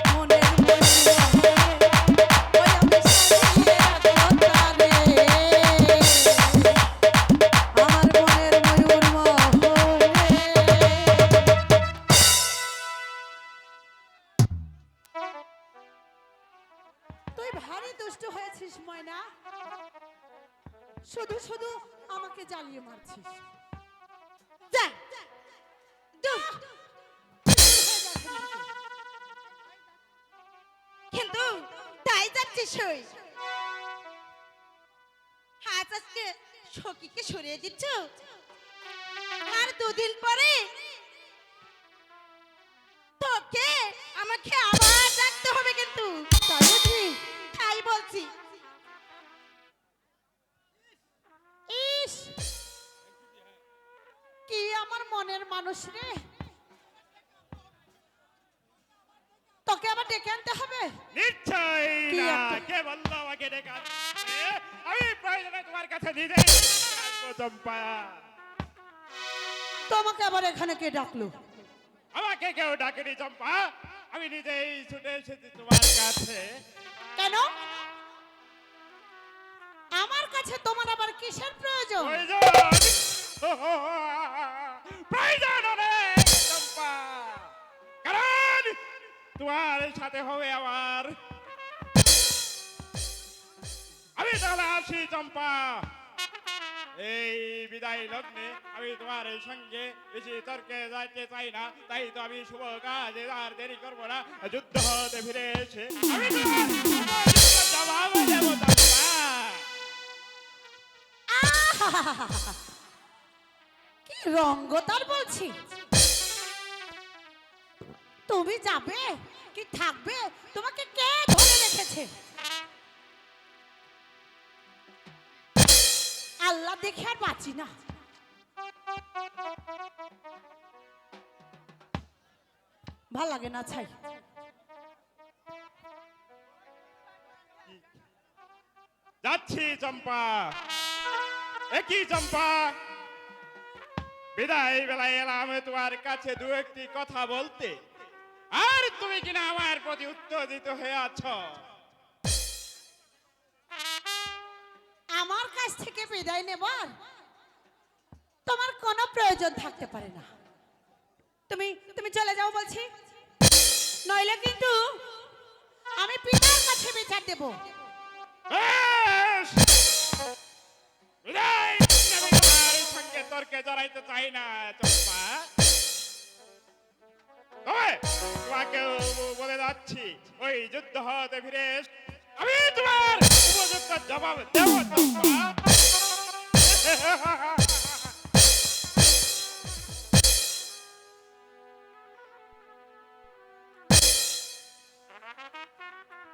মনের ময়ূর মহলে ওই আমি সাজিয়ে রাখবো তারে আমার মনের ময়ূর মহলে তুই ভারী দুষ্ট হয়েছিস ময়না শুধু শুধু আমাকে জ্বালিয়ে মারছিস যা দূর কিন্তু তাই যাচ্ছিস ওই আজ আজকে সখীকে সরিয়ে দিচ্ছ আর দুদিন পরে তোকে আমাকে আবার ডাকতে হবে কিন্তু তাই বুঝি তাই বলছি ইস কি আমার মনের মানুষ রে তোকে আবার ডেকে আনতে হবে নিশ্চয় কি না একটা- কে বললো আমাকে ডেকে আনতে? প্রয়োজনে তোমার কাছে নিজেই আসবো চম্পা। তোমাকে আবার এখানে কে ডাকলো? আমাকে কেউ ডাকেনি চম্পা, আমি নিজেই ছুটে এসেছি তোমার কাছে। কেন? আমার কাছে তোমার আবার কিসের প্রয়োজন? প্রয়োজন অনেক চম্পা, কারণ তোমার সাথে হবে আমার। আমি তাহলে আসি চম্পা, এই বিদায় লগ্নে আমি তোমার সঙ্গে বেশি তর্কে যাইতে চাই না, তাই তো আমি শুভ কাজে আর দেরি করবো না। যুদ্ধ হতে ফিরে এসে আমি তোমার জবাব দেবো চম্পা। কি রঙ্গতার বলছি? তুমি যাবে কি থাকবে? তোমাকে কে ধরে রেখেছে? আল্লাহ দেখে আর বাঁচি না। ভাল লাগে না ছাই। যাচ্ছি চম্পা। একই চম্পা, বিদায় বেলায় এলাম তোমার কাছে দু একটি কথা বলতে, আর তুমি কিনা আমার প্রতি উত্তেজিত হয়ে আছো। আমার কাছ থেকে বিদায় নেবার তোমার কোনো প্রয়োজন থাকতে পারে না। তুমি তুমি চলে যাও বলছি, নইলে কিন্তু আমি পিতার কাছে বিচার দেব। বেশ! বিদায়! আমি তোমার সঙ্গে তর্কে জড়াইতে চাই না চম্পা। তবে তোমাকে বলে যাচ্ছি, ওই যুদ্ধ হতে ফিরে আমি তোমার উপযুক্ত জবাব দেব চম্পা।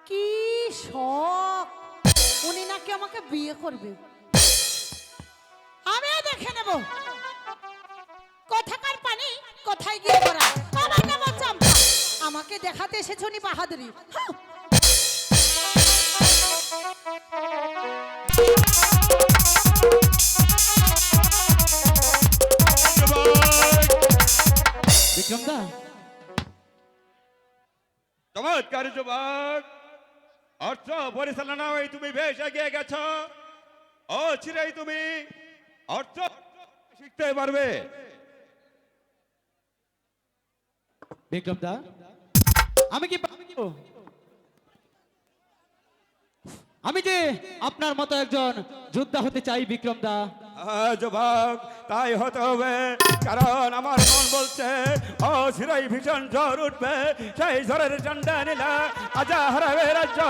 কি শখ উনি নাকি আমাকে বিয়ে করবে। আমিও দেখে নেব কোথাকার পানি কোথায় গিয়ে ভরা। আমার নাম চম্পা, আমাকে দেখাতে এসেছো নি বাহাদুরি। হাউ! বিক্রম দা, চমৎকার যুবক, অর্থ পরিচালনায় তুমি বেশ এগিয়ে গেছো। ও চিরাই তুমি অর্থ শিখতে পারবে। বিক্রম দা, আমি কি পারবো? আমি যে আপনার মতো একজন যোদ্ধা হতে চাই বিক্রম দা। যুবক, তাই হতে হবে, কারণ আমার মন বলছে ও চিরাই ভীষণ ঝড় উঠবে। সেই ঝড়ের ঠান্ডা নিলা আজা হারাবে রাজ্য,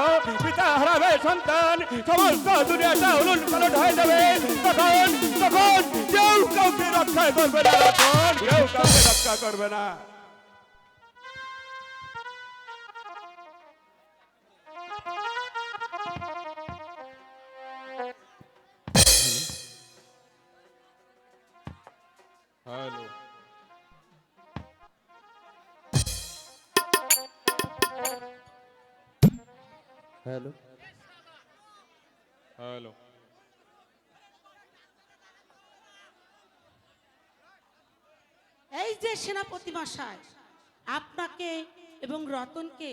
পিতা হারাবে সন্তান, সমস্ত দুনিয়াটা উলট পালট হয়ে যাবে। তখন তখন কেউ কাউকে রক্ষা করবে না, তখন কেউ কাউকে রক্ষা করবে না। Hello, hello, hello. এই যে সেনাপতি মশাই, আপনাকে এবং রতনকে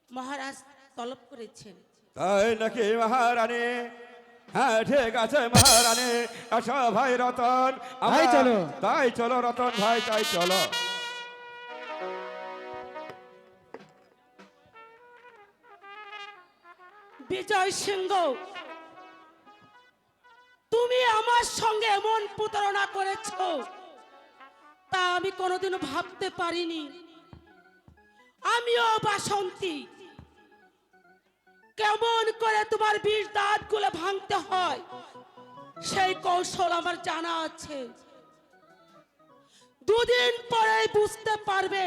মহারাজ তলব করেছেন। তাই নাকি মহারানী? হ্যাঁ ঠিক আছে মহারানী, আসো ভাই রতন। ভাই চলো। তাই চলো রতন ভাই, তাই চলো। বিজয় সিংহ, তুমি আমার সঙ্গে এমন প্রতারণা করেছো তা আমি কোনোদিনও ভাবতে পারিনি। আমিও বাসন্তী, কেমন করে তোমার বিষ দাঁত গুলো ভাঙতে হয় সেই কৌশল আমার জানা আছে। দুদিন পরে বুঝতে পারবে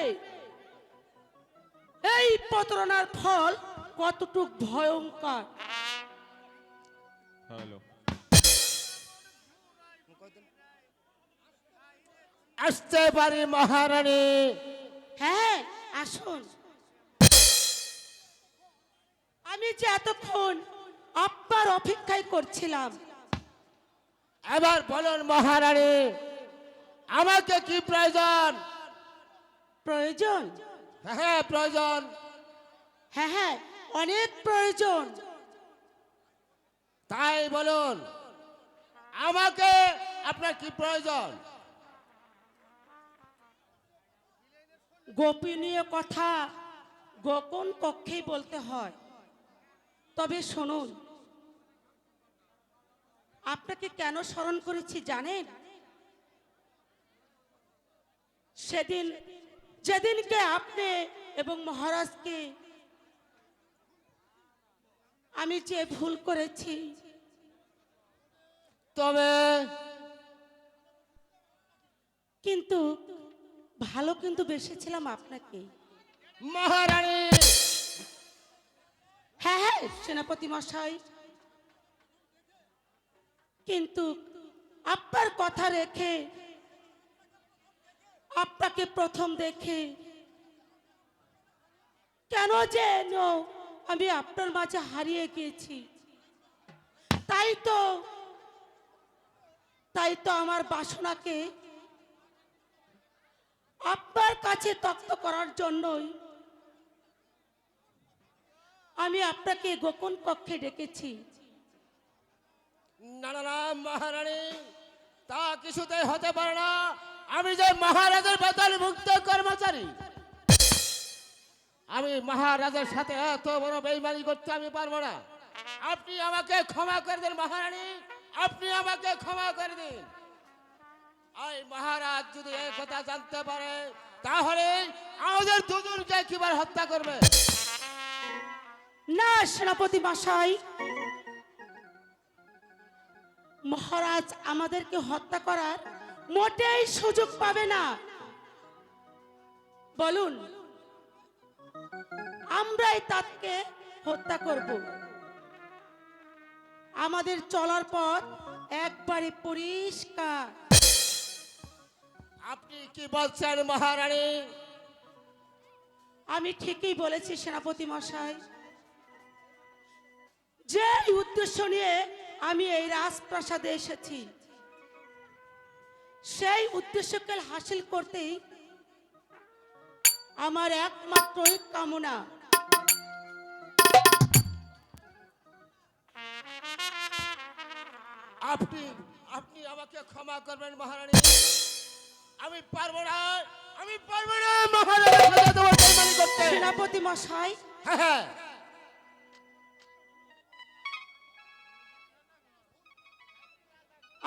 এই প্রতারণার ফল কতটুক ভয়ঙ্কর। হ্যালো, আসতে পারি মহারানী? হ্যাঁ আসুন। আমি যে এতক্ষণ আপনার অপেক্ষায় করছিলাম। এবার বলুন মহারানী, আমাকে কি প্রয়োজন? প্রয়োজন? হ্যাঁ প্রয়োজন। হ্যাঁ হ্যাঁ, অনেক প্রয়োজন। তাই বলুন, আমাকে আপনার কি প্রয়োজন? গোপনীয় কথা গোপন কক্ষেই বলতে হয়। তবে শুনুন, আপনাকে কেন স্মরণ করেছি জানেন? যেদিনকে আপনি এবং মহারাজকে আমি যে ভুল করেছি, তবে কিন্তু ভালো কিন্তু বেসেছিলাম আপনাকে। মহারানী, হ্যাঁ হ্যাঁ সেনাপতি মশাই, কিন্তু আপনার কথা রেখে, আপনাকে প্রথম দেখে কেন যেন আমি আপনার মাঝে হারিয়ে গিয়েছি। তাই তো আমার বাসনাকে আপনার কাছে তপ্ত করার জন্যই আমি আপনাকে গোপন কক্ষে ডেকেছি। না না না মহারানী, তা কিছুতেই হতে পারে না। আমি যে মহারাজের বেতন মুক্ত কর্মচারী, আমি মহারাজের সাথে এত বড় বেইমানি করতে আমি পারবো না। আপনি আমাকে ক্ষমা করে দিন মহারানী, আপনি আমাকে ক্ষমা করে দিন। এই মহারাজ যদি এই কথা জানতে পারে, তাহলে আমাদের দুজনকে কিবার হত্যা করবে। না সেনাপতি মশাই, মহারাজ আমাদেরকে হত্যা করার মোটেই সুযোগ পাবে না। বলুন, আমরাই তাকে হত্যা করব। আমাদের চলার পথ একবারে পরিষ্কার। আপনি কি বলছেন মহারানী? আমি ঠিকই বলেছি সেনাপতি মশাই। যে উদ্দেশ্য নিয়ে আমি এই রাজপ্রাসাদে এসেছি, সেই উদ্দেশ্যকে হাসিল করতেই আমার একমাত্র কামনা। আপনি আপনি আমাকে ক্ষমা করবেন মহারানী। আমি পারবো না, আমি পারবো না মহারাজের সাথে তোমার বেইমানি করতে। সেনাপতি মশাই, হ্যাঁ হ্যাঁ,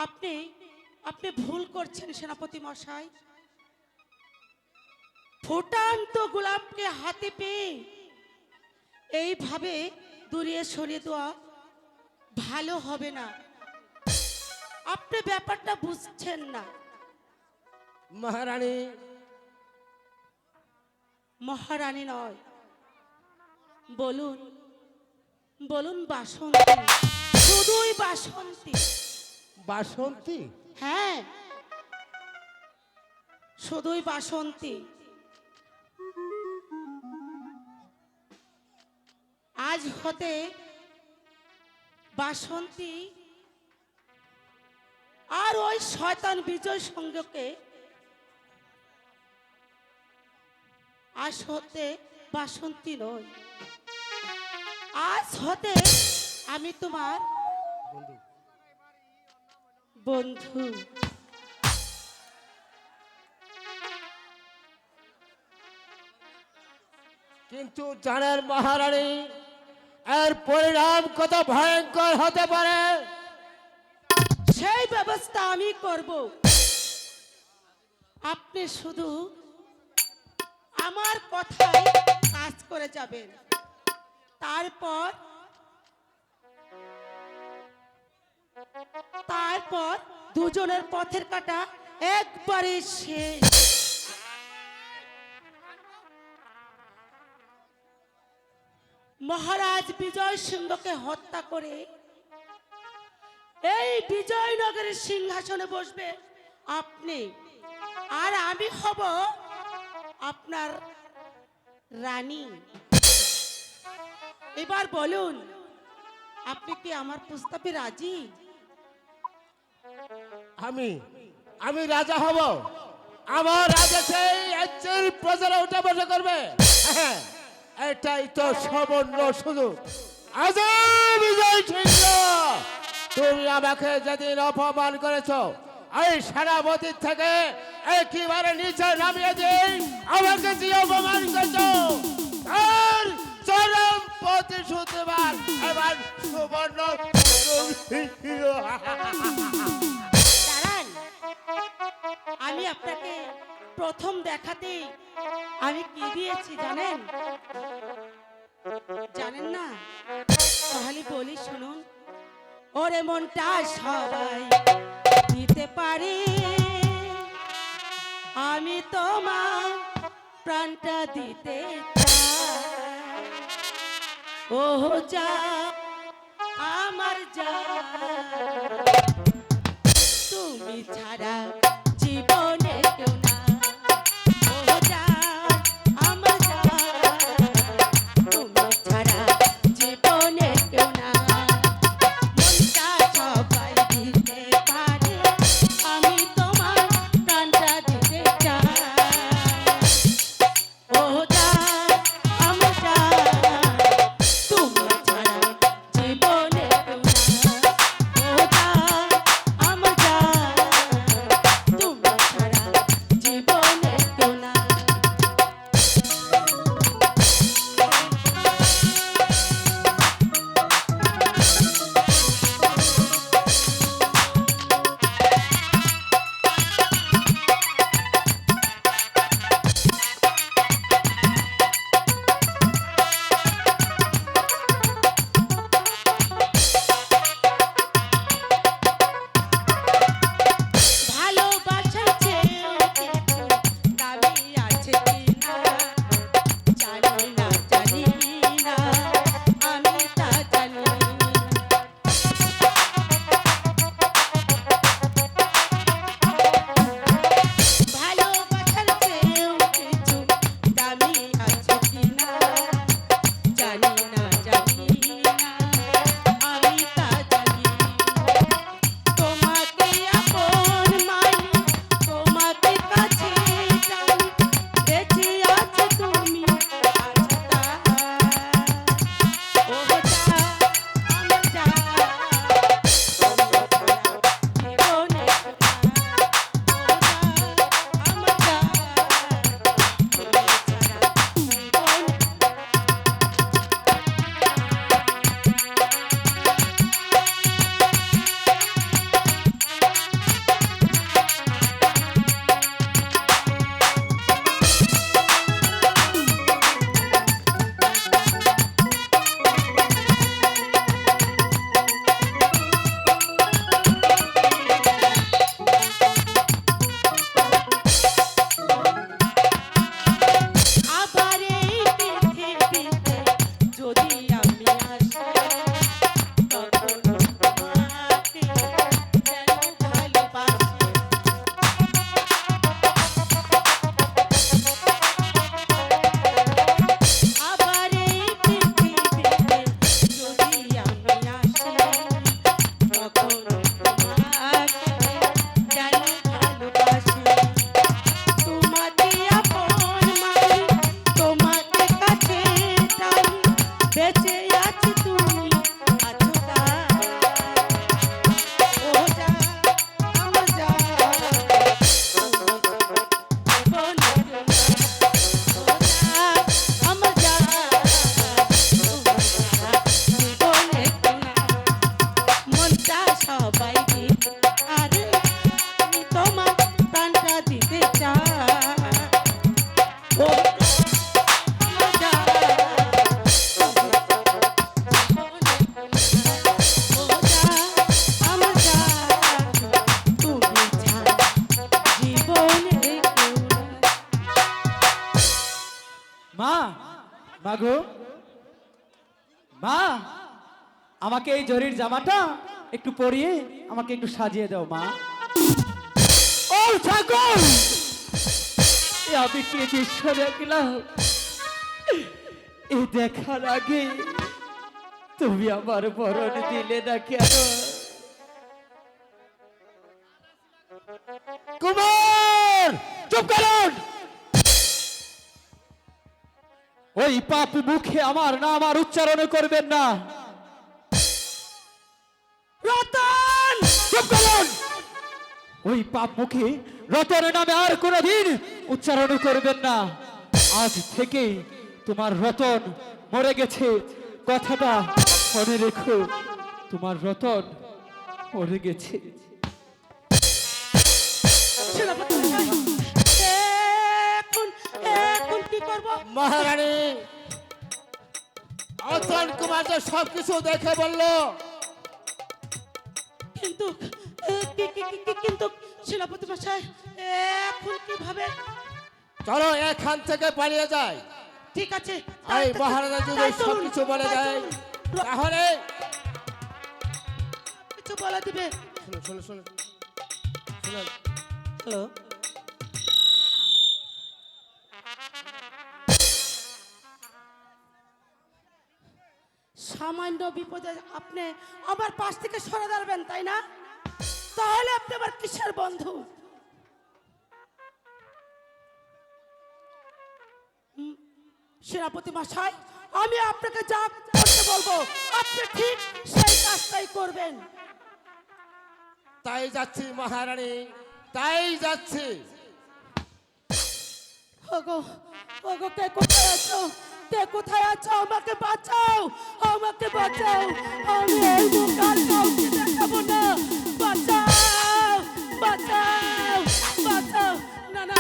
আপনি আপনি ভুল করছেন সেনাপতি মশাই। ফুটান্ত গোলাপকে হাতে পেয়ে এইভাবে দূরে সরিয়ে দেওয়া ভালো হবে না। আপনি ব্যাপারটা বুঝছেন না। মহারানী, মহারানী নয়, বলুন বলুন বাসন্তী, শুধুই বাসন্তী। বাসন্তী? হ্যাঁ, শুধুই বাসন্তী। আজ হতে বাসন্তী আর ওই শয়তান বিজয় সঙ্গকে আজ হতে বাসন্তী নয়, আজ হতে আমি তোমার বন্ধু। কিন্তু জানেন মহারানী, এর পরিণাম কত ভয়ঙ্কর হতে পারে। সেই ব্যবস্থা আমি করব। আপনি শুধু আমার কথায় কাজ করে যাবেন, তারপর দুজনের পথের কাটা একবারে শেষ। মহারাজ বিজয় সিংহকে হত্যা করে এই বিজয়নগরের সিংহাসনে বসবে আপনি, আর আমি হব আপনার রানী। এবার বলুন, আপনি কি আমার প্রস্তাবে রাজি? আমি রাজা হব। আমার রাজা সেই রাজ্যের প্রজারা উঠে বসে করবে। হ্যাঁ, এটাই তো সুবর্ণ সুযোগ। আজ বিজয় সিংহ, তুমি আমাকে যেদিন অপমান করেছো, এই সেনাপতির থেকে একেবারে নিচে নামিয়ে দিই আমাকে যে অপমান করেছো, আর চরম প্রতিশোধ এবার সুবর্ণ দাঁড়ান, আমি আপনাকে প্রথম দেখাতেই আমি কি দিয়েছি জানেন? জানেন না? তাহলে বলি শুনুন। ওরে মনটা সবাই দিতে পারি, আমি তোমার প্রাণটা দিতে চাই। ও যা আমার যা, তুমি ছাড়া জীবনে কেউ না। ও যা আমার যা, তুমি ছাড়া জীবনে কেউ না। মনটা সবাই দিতে পারে, আমি তোমার প্রাণটা দিতে চাই। ও যা আমার যা, তুমি ছাড়া জীবনে কেউ না। ও যা আমার যা, তুমি ছাড়া জীবনে কেউ না। ভালোবাসার চেয়েও কিছু দামি আছে কিনা জানি না, জানি না, আমি তা জানি। ভালোবাসার চেয়েও কিছু দামি আছে কিনা জানি না, জানি না, আমি তা জানি। তোমাকে আপন মানি, তোমাকে কাছে টানি, বেঁচে আছো তুমি, আছো তাই। ও যা আমার যা, তুমি ছাড়া জীবনে কেউ না। ও যা আমার যা, তুমি ছাড়া জীবনে আবার এই পৃথিবীতে যদি আমি আসি, তখন তোমাকে যেন ভালোবাসি। আবার এই পৃথিবীতে যদি আমি আসি, তখন তোমাকে যেন ভালোবাসি। তোমাকে আপন মানি, তোমাকে কাছে টানি, বেঁচে আছি তুমি, আছো তাই। ও যা আমার যা, তুমি জীবনে কেউ না। ও যা আমার যা, তুমি ছাড়া জীবনে কেউ না। মনটা সবাই দিতে পারে, আমি তোমার প্রাণটা দিতে চাই। ও আমার যা, ও যা আমার যা, তুমি ছাড়া জীবনে কেউ না। মা, মা গো, মা, আমাকে এই জরির জামাটা একটু পরিয়ে আমাকে একটু সাজিয়ে দাও মা। ও ঠাকুর, এ আমি কি দৃশ্য দেখলাম? এই দেখার আগে তুমি আমার বরণ দিলে না কেন? কুমার চুপ করুন! ওই পাপ মুখে আমার নাম আর উচ্চারণ করবেন না। রতন! চুপ করুন! ওই পাপ মুখে রতন নামে আর কোনোদিন উচ্চারণ করবেন না। আজ থেকে তোমার রতন মরে গেছে, কথাটা মনে রেখো। তোমার রতন মরে গেছে। সেনাপতি মশাই, এখন এখন কি করব? মহারানী, অতন কুমার যে সবকিছু দেখে বললো। কিন্তু কিন্তু সেনাপতি মশাই, এখন কিভাবে? চলো এখান থেকে পালিয়ে যায়। ঠিক আছে, এই মহারাজা যদি তাই চলুন, সবকিছু বলে তাই দেয়, চলুন। তাহলে কিছু বলে দিবে। শুনুন শুনুন শুনুন শুনুন। হ্যালো, সামান্য বিপদে আপনি আমার পাশ থেকে সরে দাঁড়াবেন, তাই না? তাহলে আপনি আমার কিসের বন্ধু? সেনাপতি মশাই, আমি আপনাকে যা করতে বলবো আপনি ঠিক সেই কাজটাই করবেন। তাই যাচ্ছি মহারানী, তাই যাচ্ছি। ওগো ওগো, কে কোথায় আছো? কে কোথায় আছো? আমাকে বাঁচাও, আমাকে বাঁচাও। আমি এই মুখ আর কাউকে দেখাবো না। বাঁচাও, বাঁচাও, বাঁচাও। না না,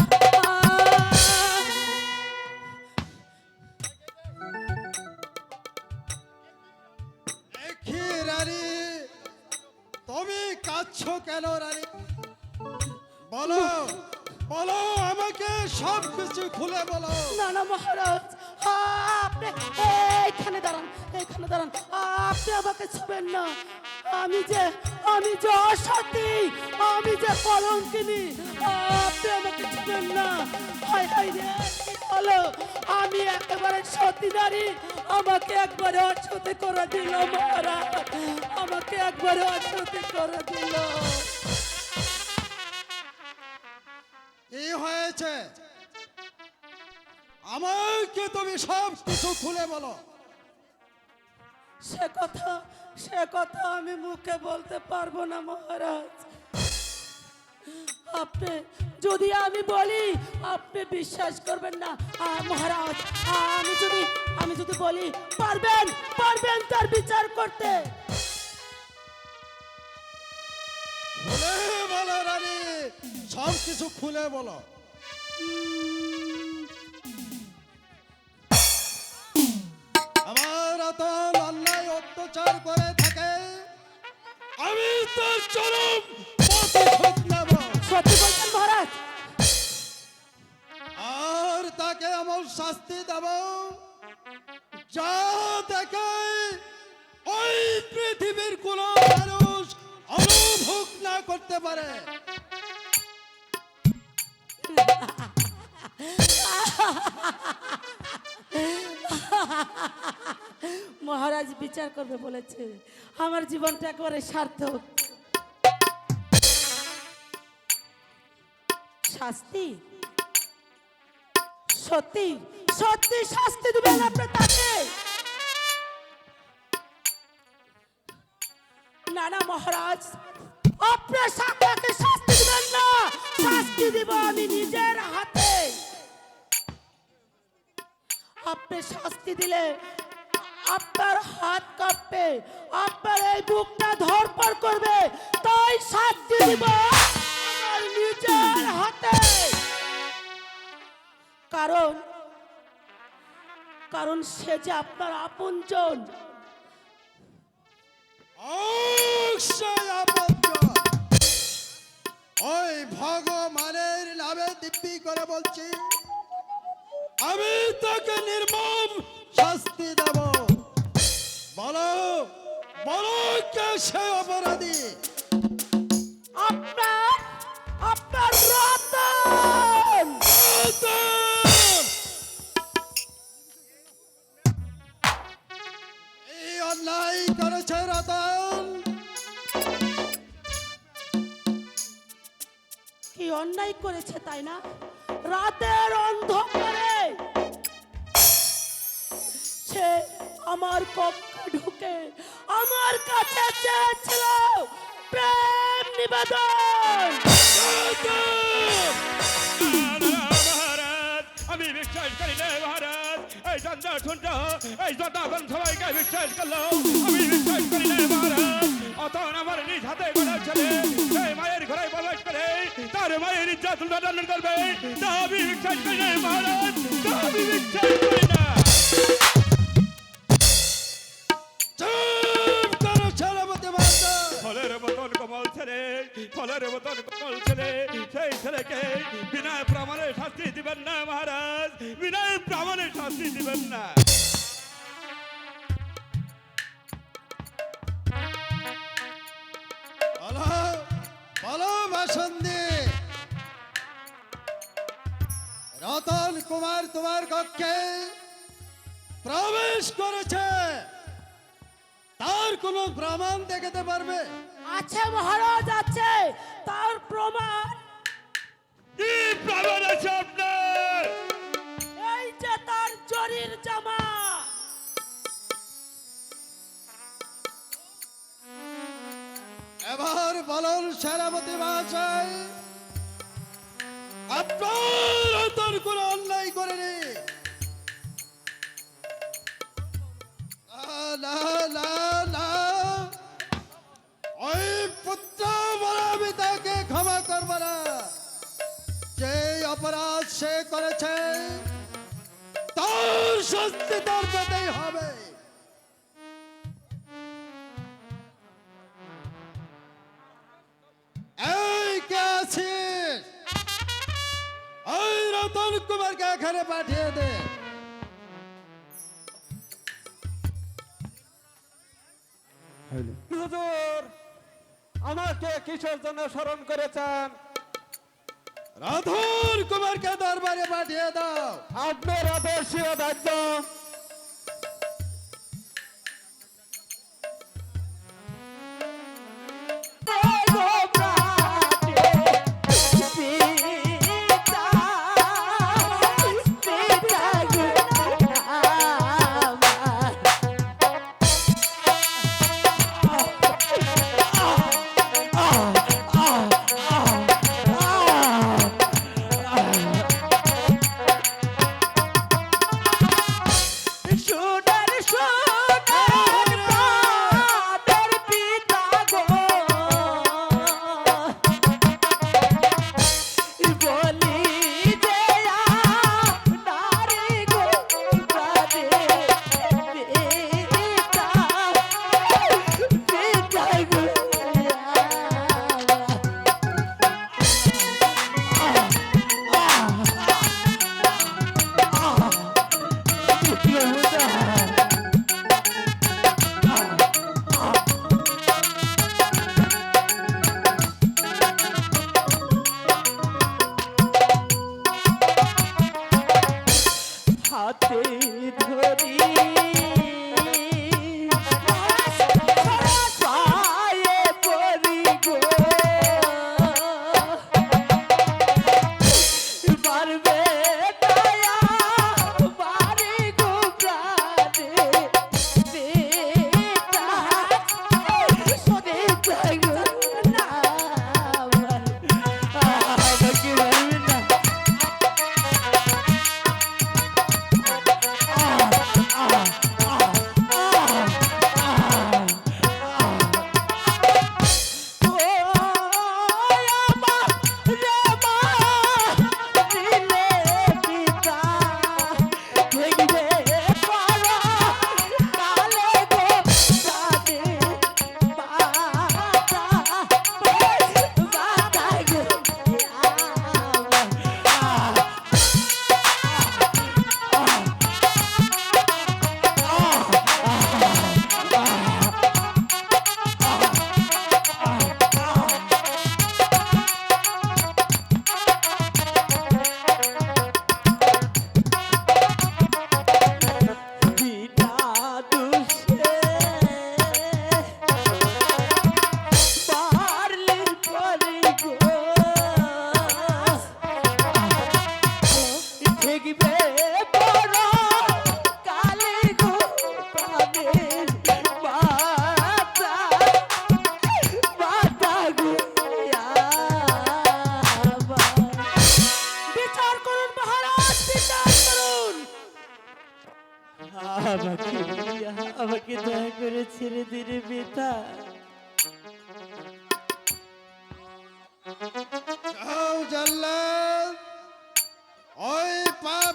দেখি রানী, তুমি কাঁদছো কেন রানী? বলো বলো, আমাকে সব কিছু খুলে বলো। না না মহারাজ, আপনি এইখানে দাঁড়ান, এইখানে দাঁড়ান। আপনি আমাকে ছুবেন না। আমি যে অসতী, আমি যে কলঙ্কিনী, আপনি আমাকে ছুবেন না। হায় হায় রে, কি হলো? আমি একেবারে সতী নারী, আমাকে একবারে অসতী করে দিল মহারাজ, আমাকে একবারে অসতী করে দিল। কি হয়েছে? আমাকে তুমি সব কিছু খুলে বলো। সে কথা আমি মুখে বলতে পারবো না মহারাজ। আপনি যদি আমি বলি আপনি বিশ্বাস করবেন না মহারাজ। আমি যদি বলি পারবেন তার বিচার করতে। খুলে বলো রানী, সব কিছু খুলে বলো। আমার রতন অন্যায় অত্যাচার করে থাকে, আমি তার চরম প্রতিশোধ নেব। সত্যি বলছেন মহারাজ? আর তাকে এমন শাস্তি দেব যা দেখে ওই পৃথিবীর কোন মানুষ অনুভব না করতে পারে। মহারাজ বিচার করবে বলেছে, আমার জীবনটা একেবারে সার্থক। শাস্তি সত্যি সত্যি শাস্তি দিবেন আপনি তাকে? না না মহারাজ, আপনার তাকে শাস্তি দিবেন না, শাস্তি দিব আমি নিজের হাতে। আপনি শাস্তি দিলে আপনার হাত কাঁপবে, আপনার এই বুকটা ধড়ফড় করবে, তাই শাস্তি দিব আমার নিজের হাতে। কারণ সে যে আপনার আপনজন। অবশ্যই আপনজন। ওই ভগবানের নামে দিব্যি করে বলছি, আমি তাকে নির্মম শাস্তি দেব। বলো বলো, কে সে অপরাধী? আপনার রতন। এই অন্যায় অন্যায় করেছে তাই না? রাতের অন্ধকারে সে আমার কক্ষে ঢুকে আমার কাছে চেয়েছিল প্রেম নিবেদন। মহারাজ, আমি বিশ্বাস করি না মহারাজ। এই জনতা শুনছ, এই জনতাগণ সবাইকে বিশ্বাস করলো, আমি বিশ্বাস করি না মহারাজ। অতন আমার নিজ হাতে গড়া ছেলে সেই মায়ের ঘরে প্রবেশ করে তার মায়ের ইজ্জত উন্নয়ন করবে, তা আমি বিশ্বাস করি না মহারাজ, তা আমি বিশ্বাস করি না। চুপ করো সেনাপতি মহাশয়। ফলের মতন কমল ছেলে, ফলের মতন কমল ছেলে, সেই ছেলেকে বিনা প্রমাণে শাস্তি দিবেন না মহারাজ, বিনা প্রমাণে শাস্তি দিবেন না। বলো বলো বাসন্তী, রতন কুমার তোমার কক্ষে প্রবেশ করেছে, তার কোনো প্রমাণ দেখাতে পারবে? আছে মহারাজ, আছে তার প্রমাণ। কি প্রমাণ আছে আপনার? এই যে তার জরির জামা। এবার বলুন সেনাপতি মহাশয়, আপনার রতন কোনো অন্যায় করেনি? না না না, ওই পুত্র বলে আমি তাকে ক্ষমা করব না। যে অপরাধ সে করেছে তার শাস্তি তার পেতেই হবে। এই কে আছিস? ওই রতন কুমারকে এখানে পাঠিয়ে দে। হুজুর, আমাকে কিসের জন্য স্মরণ করেছেন? রতন কুমারকে দরবারে পাঠিয়ে দাও। আপনার আদর্শীয় দায়িত্ব।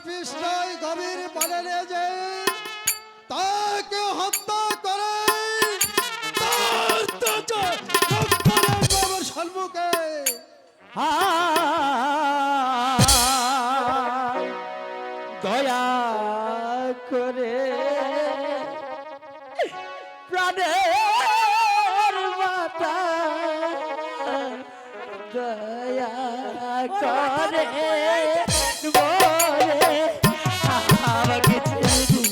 পৃষ্ঠায় গভীর বনে নিয়ে যে তাকে হত্যা করে তার ত্বচা রক্তরে বাবার সম্মুখে দয়া করে প্রাণের মাতা দয়া করে বলে আমাকে ছেড়ে দিন।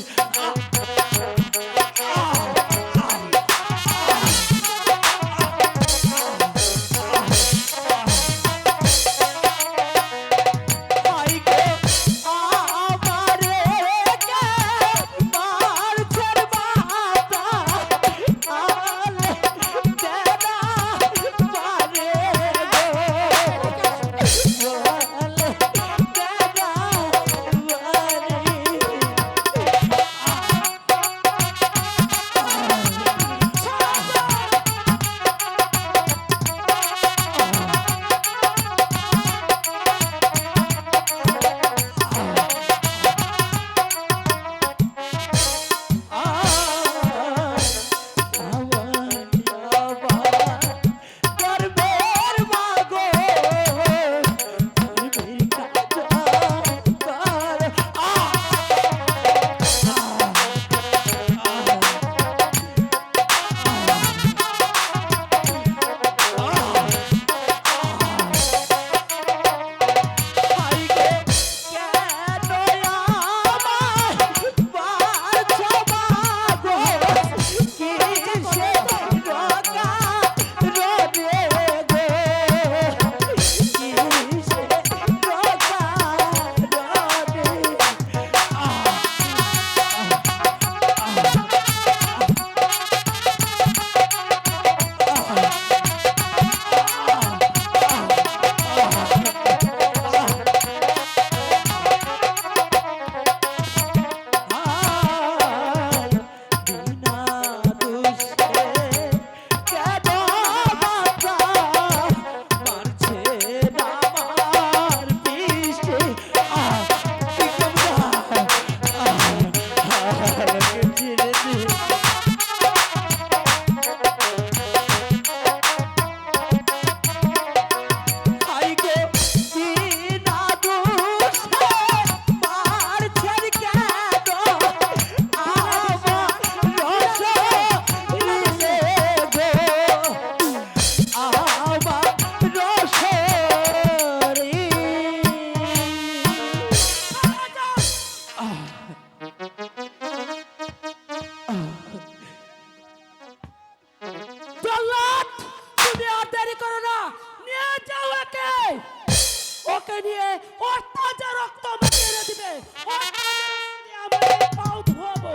ওকে নিয়ে ওর তাজা রক্ত আমাকে এনে দিবে। ওর তাজা রক্ত দিয়ে আমি পাও ধোয়াবো।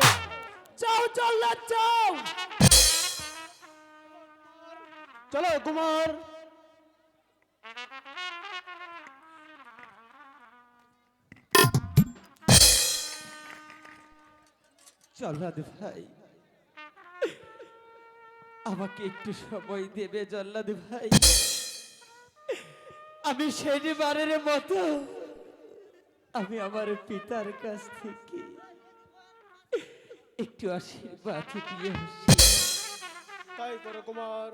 যাও জল্লাদ যাও। চলো কুমার। জল্লাদ ভাই, আমাকে একটু সময় দেবে জল্লাদ ভাই। আমি শনিবারের মতো আমি আমার পিতার কাছ থেকে একটু আশীর্বাদ দিয়ে আসি। তাই করো কুমার।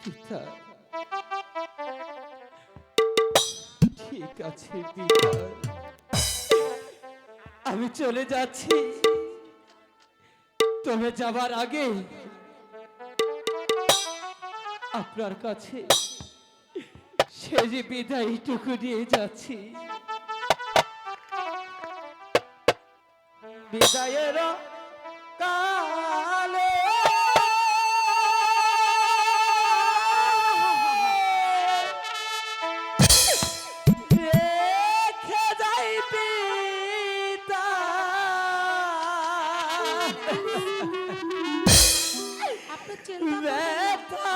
পিতা, ঠিক আছে পিতা, আমি চলে যাচ্ছি। তবে যাবার আগে আপনার কাছে সে যে বিদায়টুকু নিয়ে যাচ্ছি। বিদায়ের কালে রেখে যাই পিতা, আপনি চিন্তা ব্যথা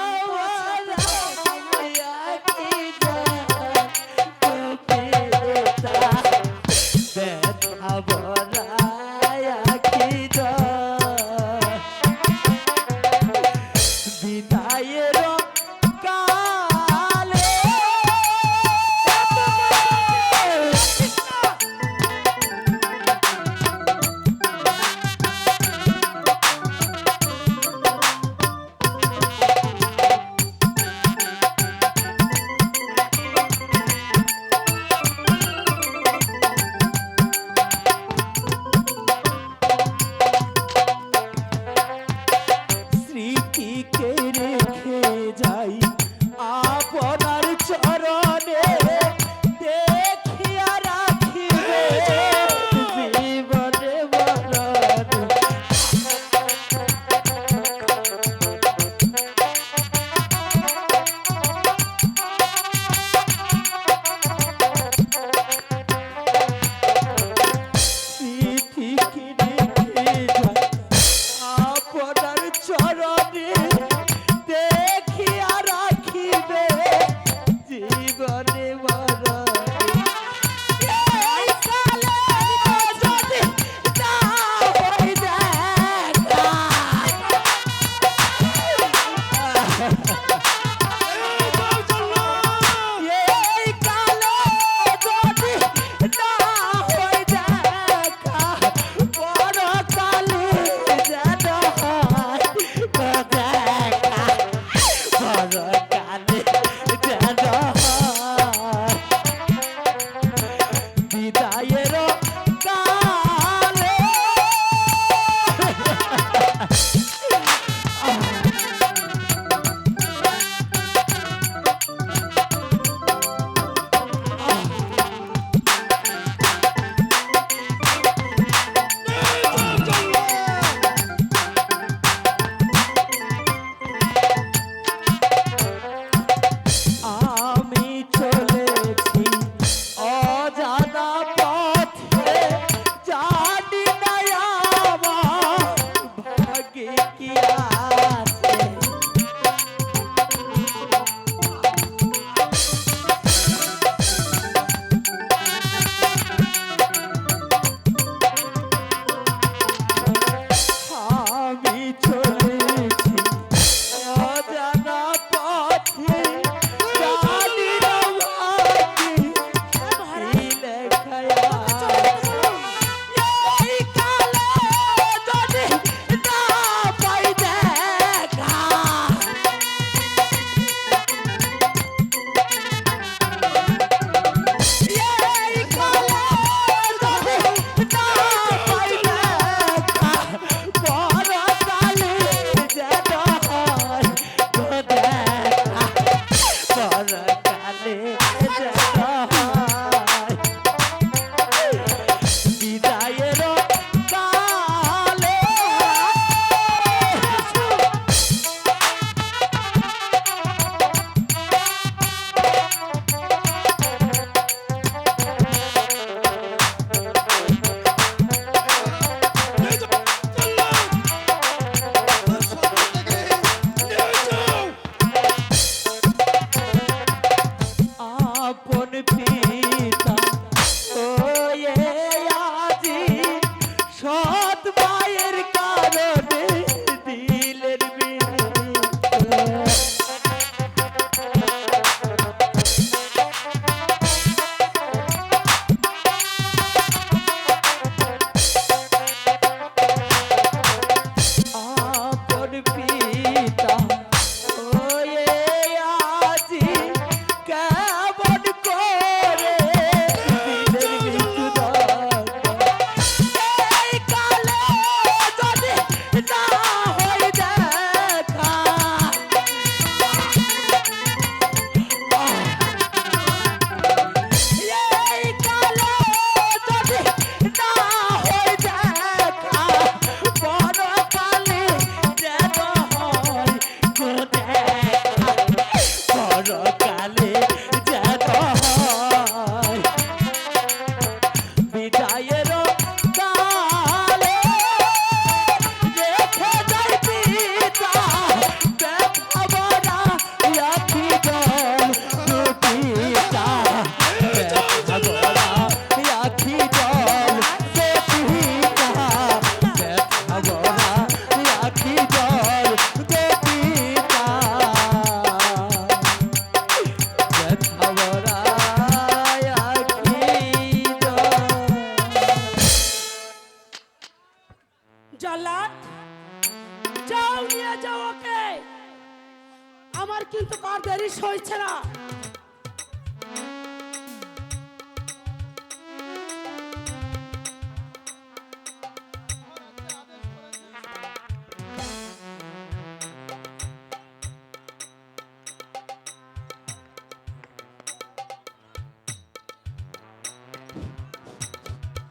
আমার কিন্তু কার দেরি সইছে না।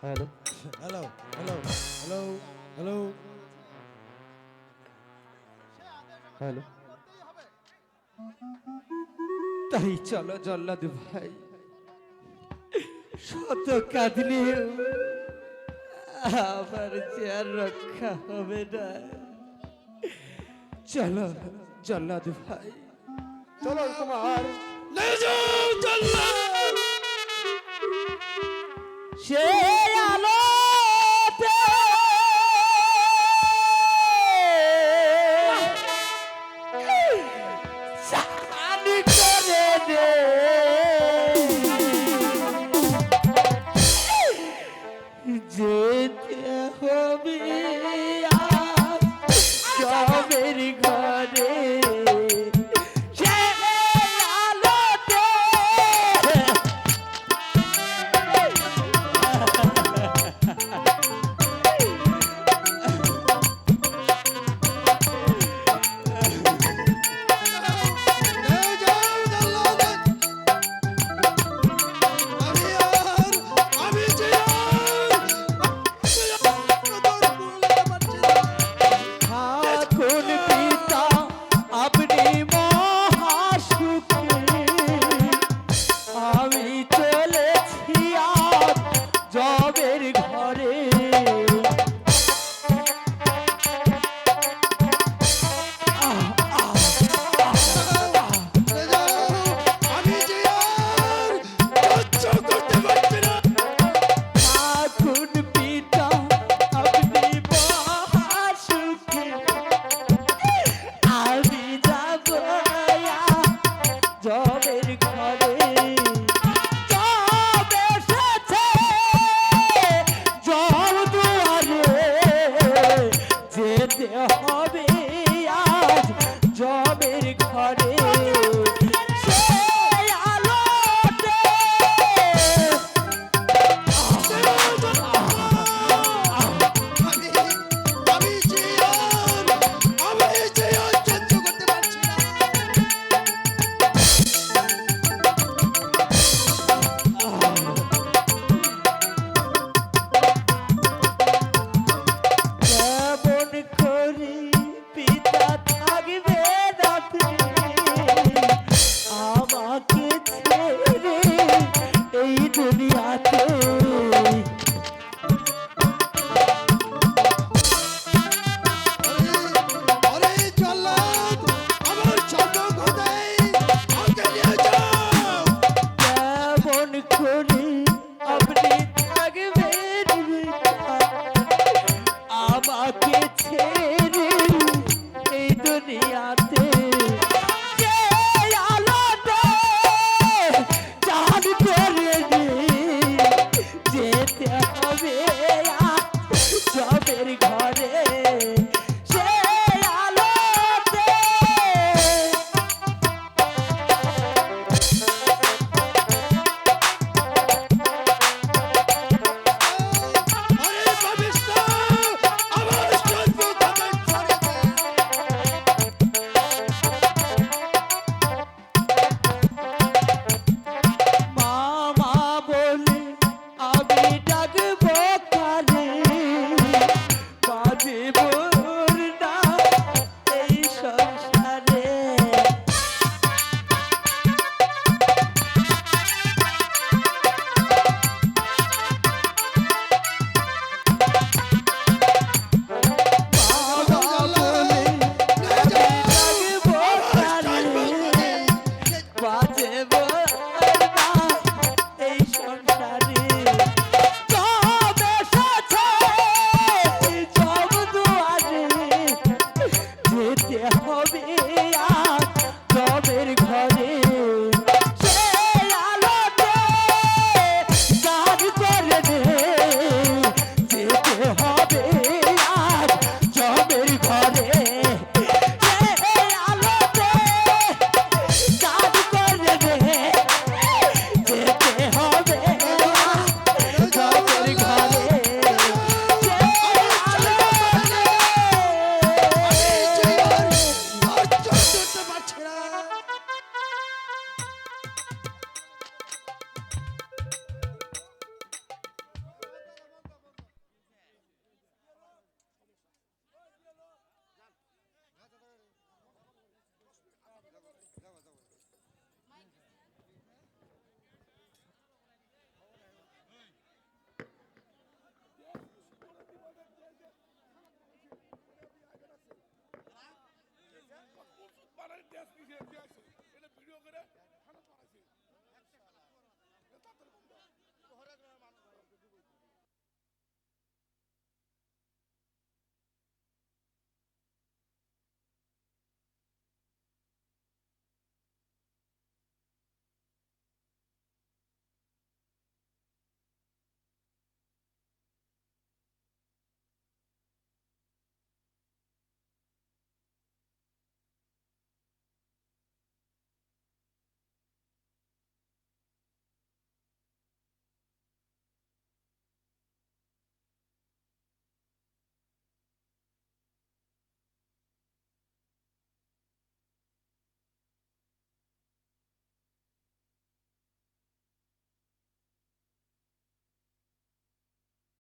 Hello hello hello hello hello hello, তাই চলো জল্লাদ ভাই, শত কাঁদলেও আমার যে আর রক্ষা হবে না। চলো জল্লাদ ভাই, চলো তোমার সে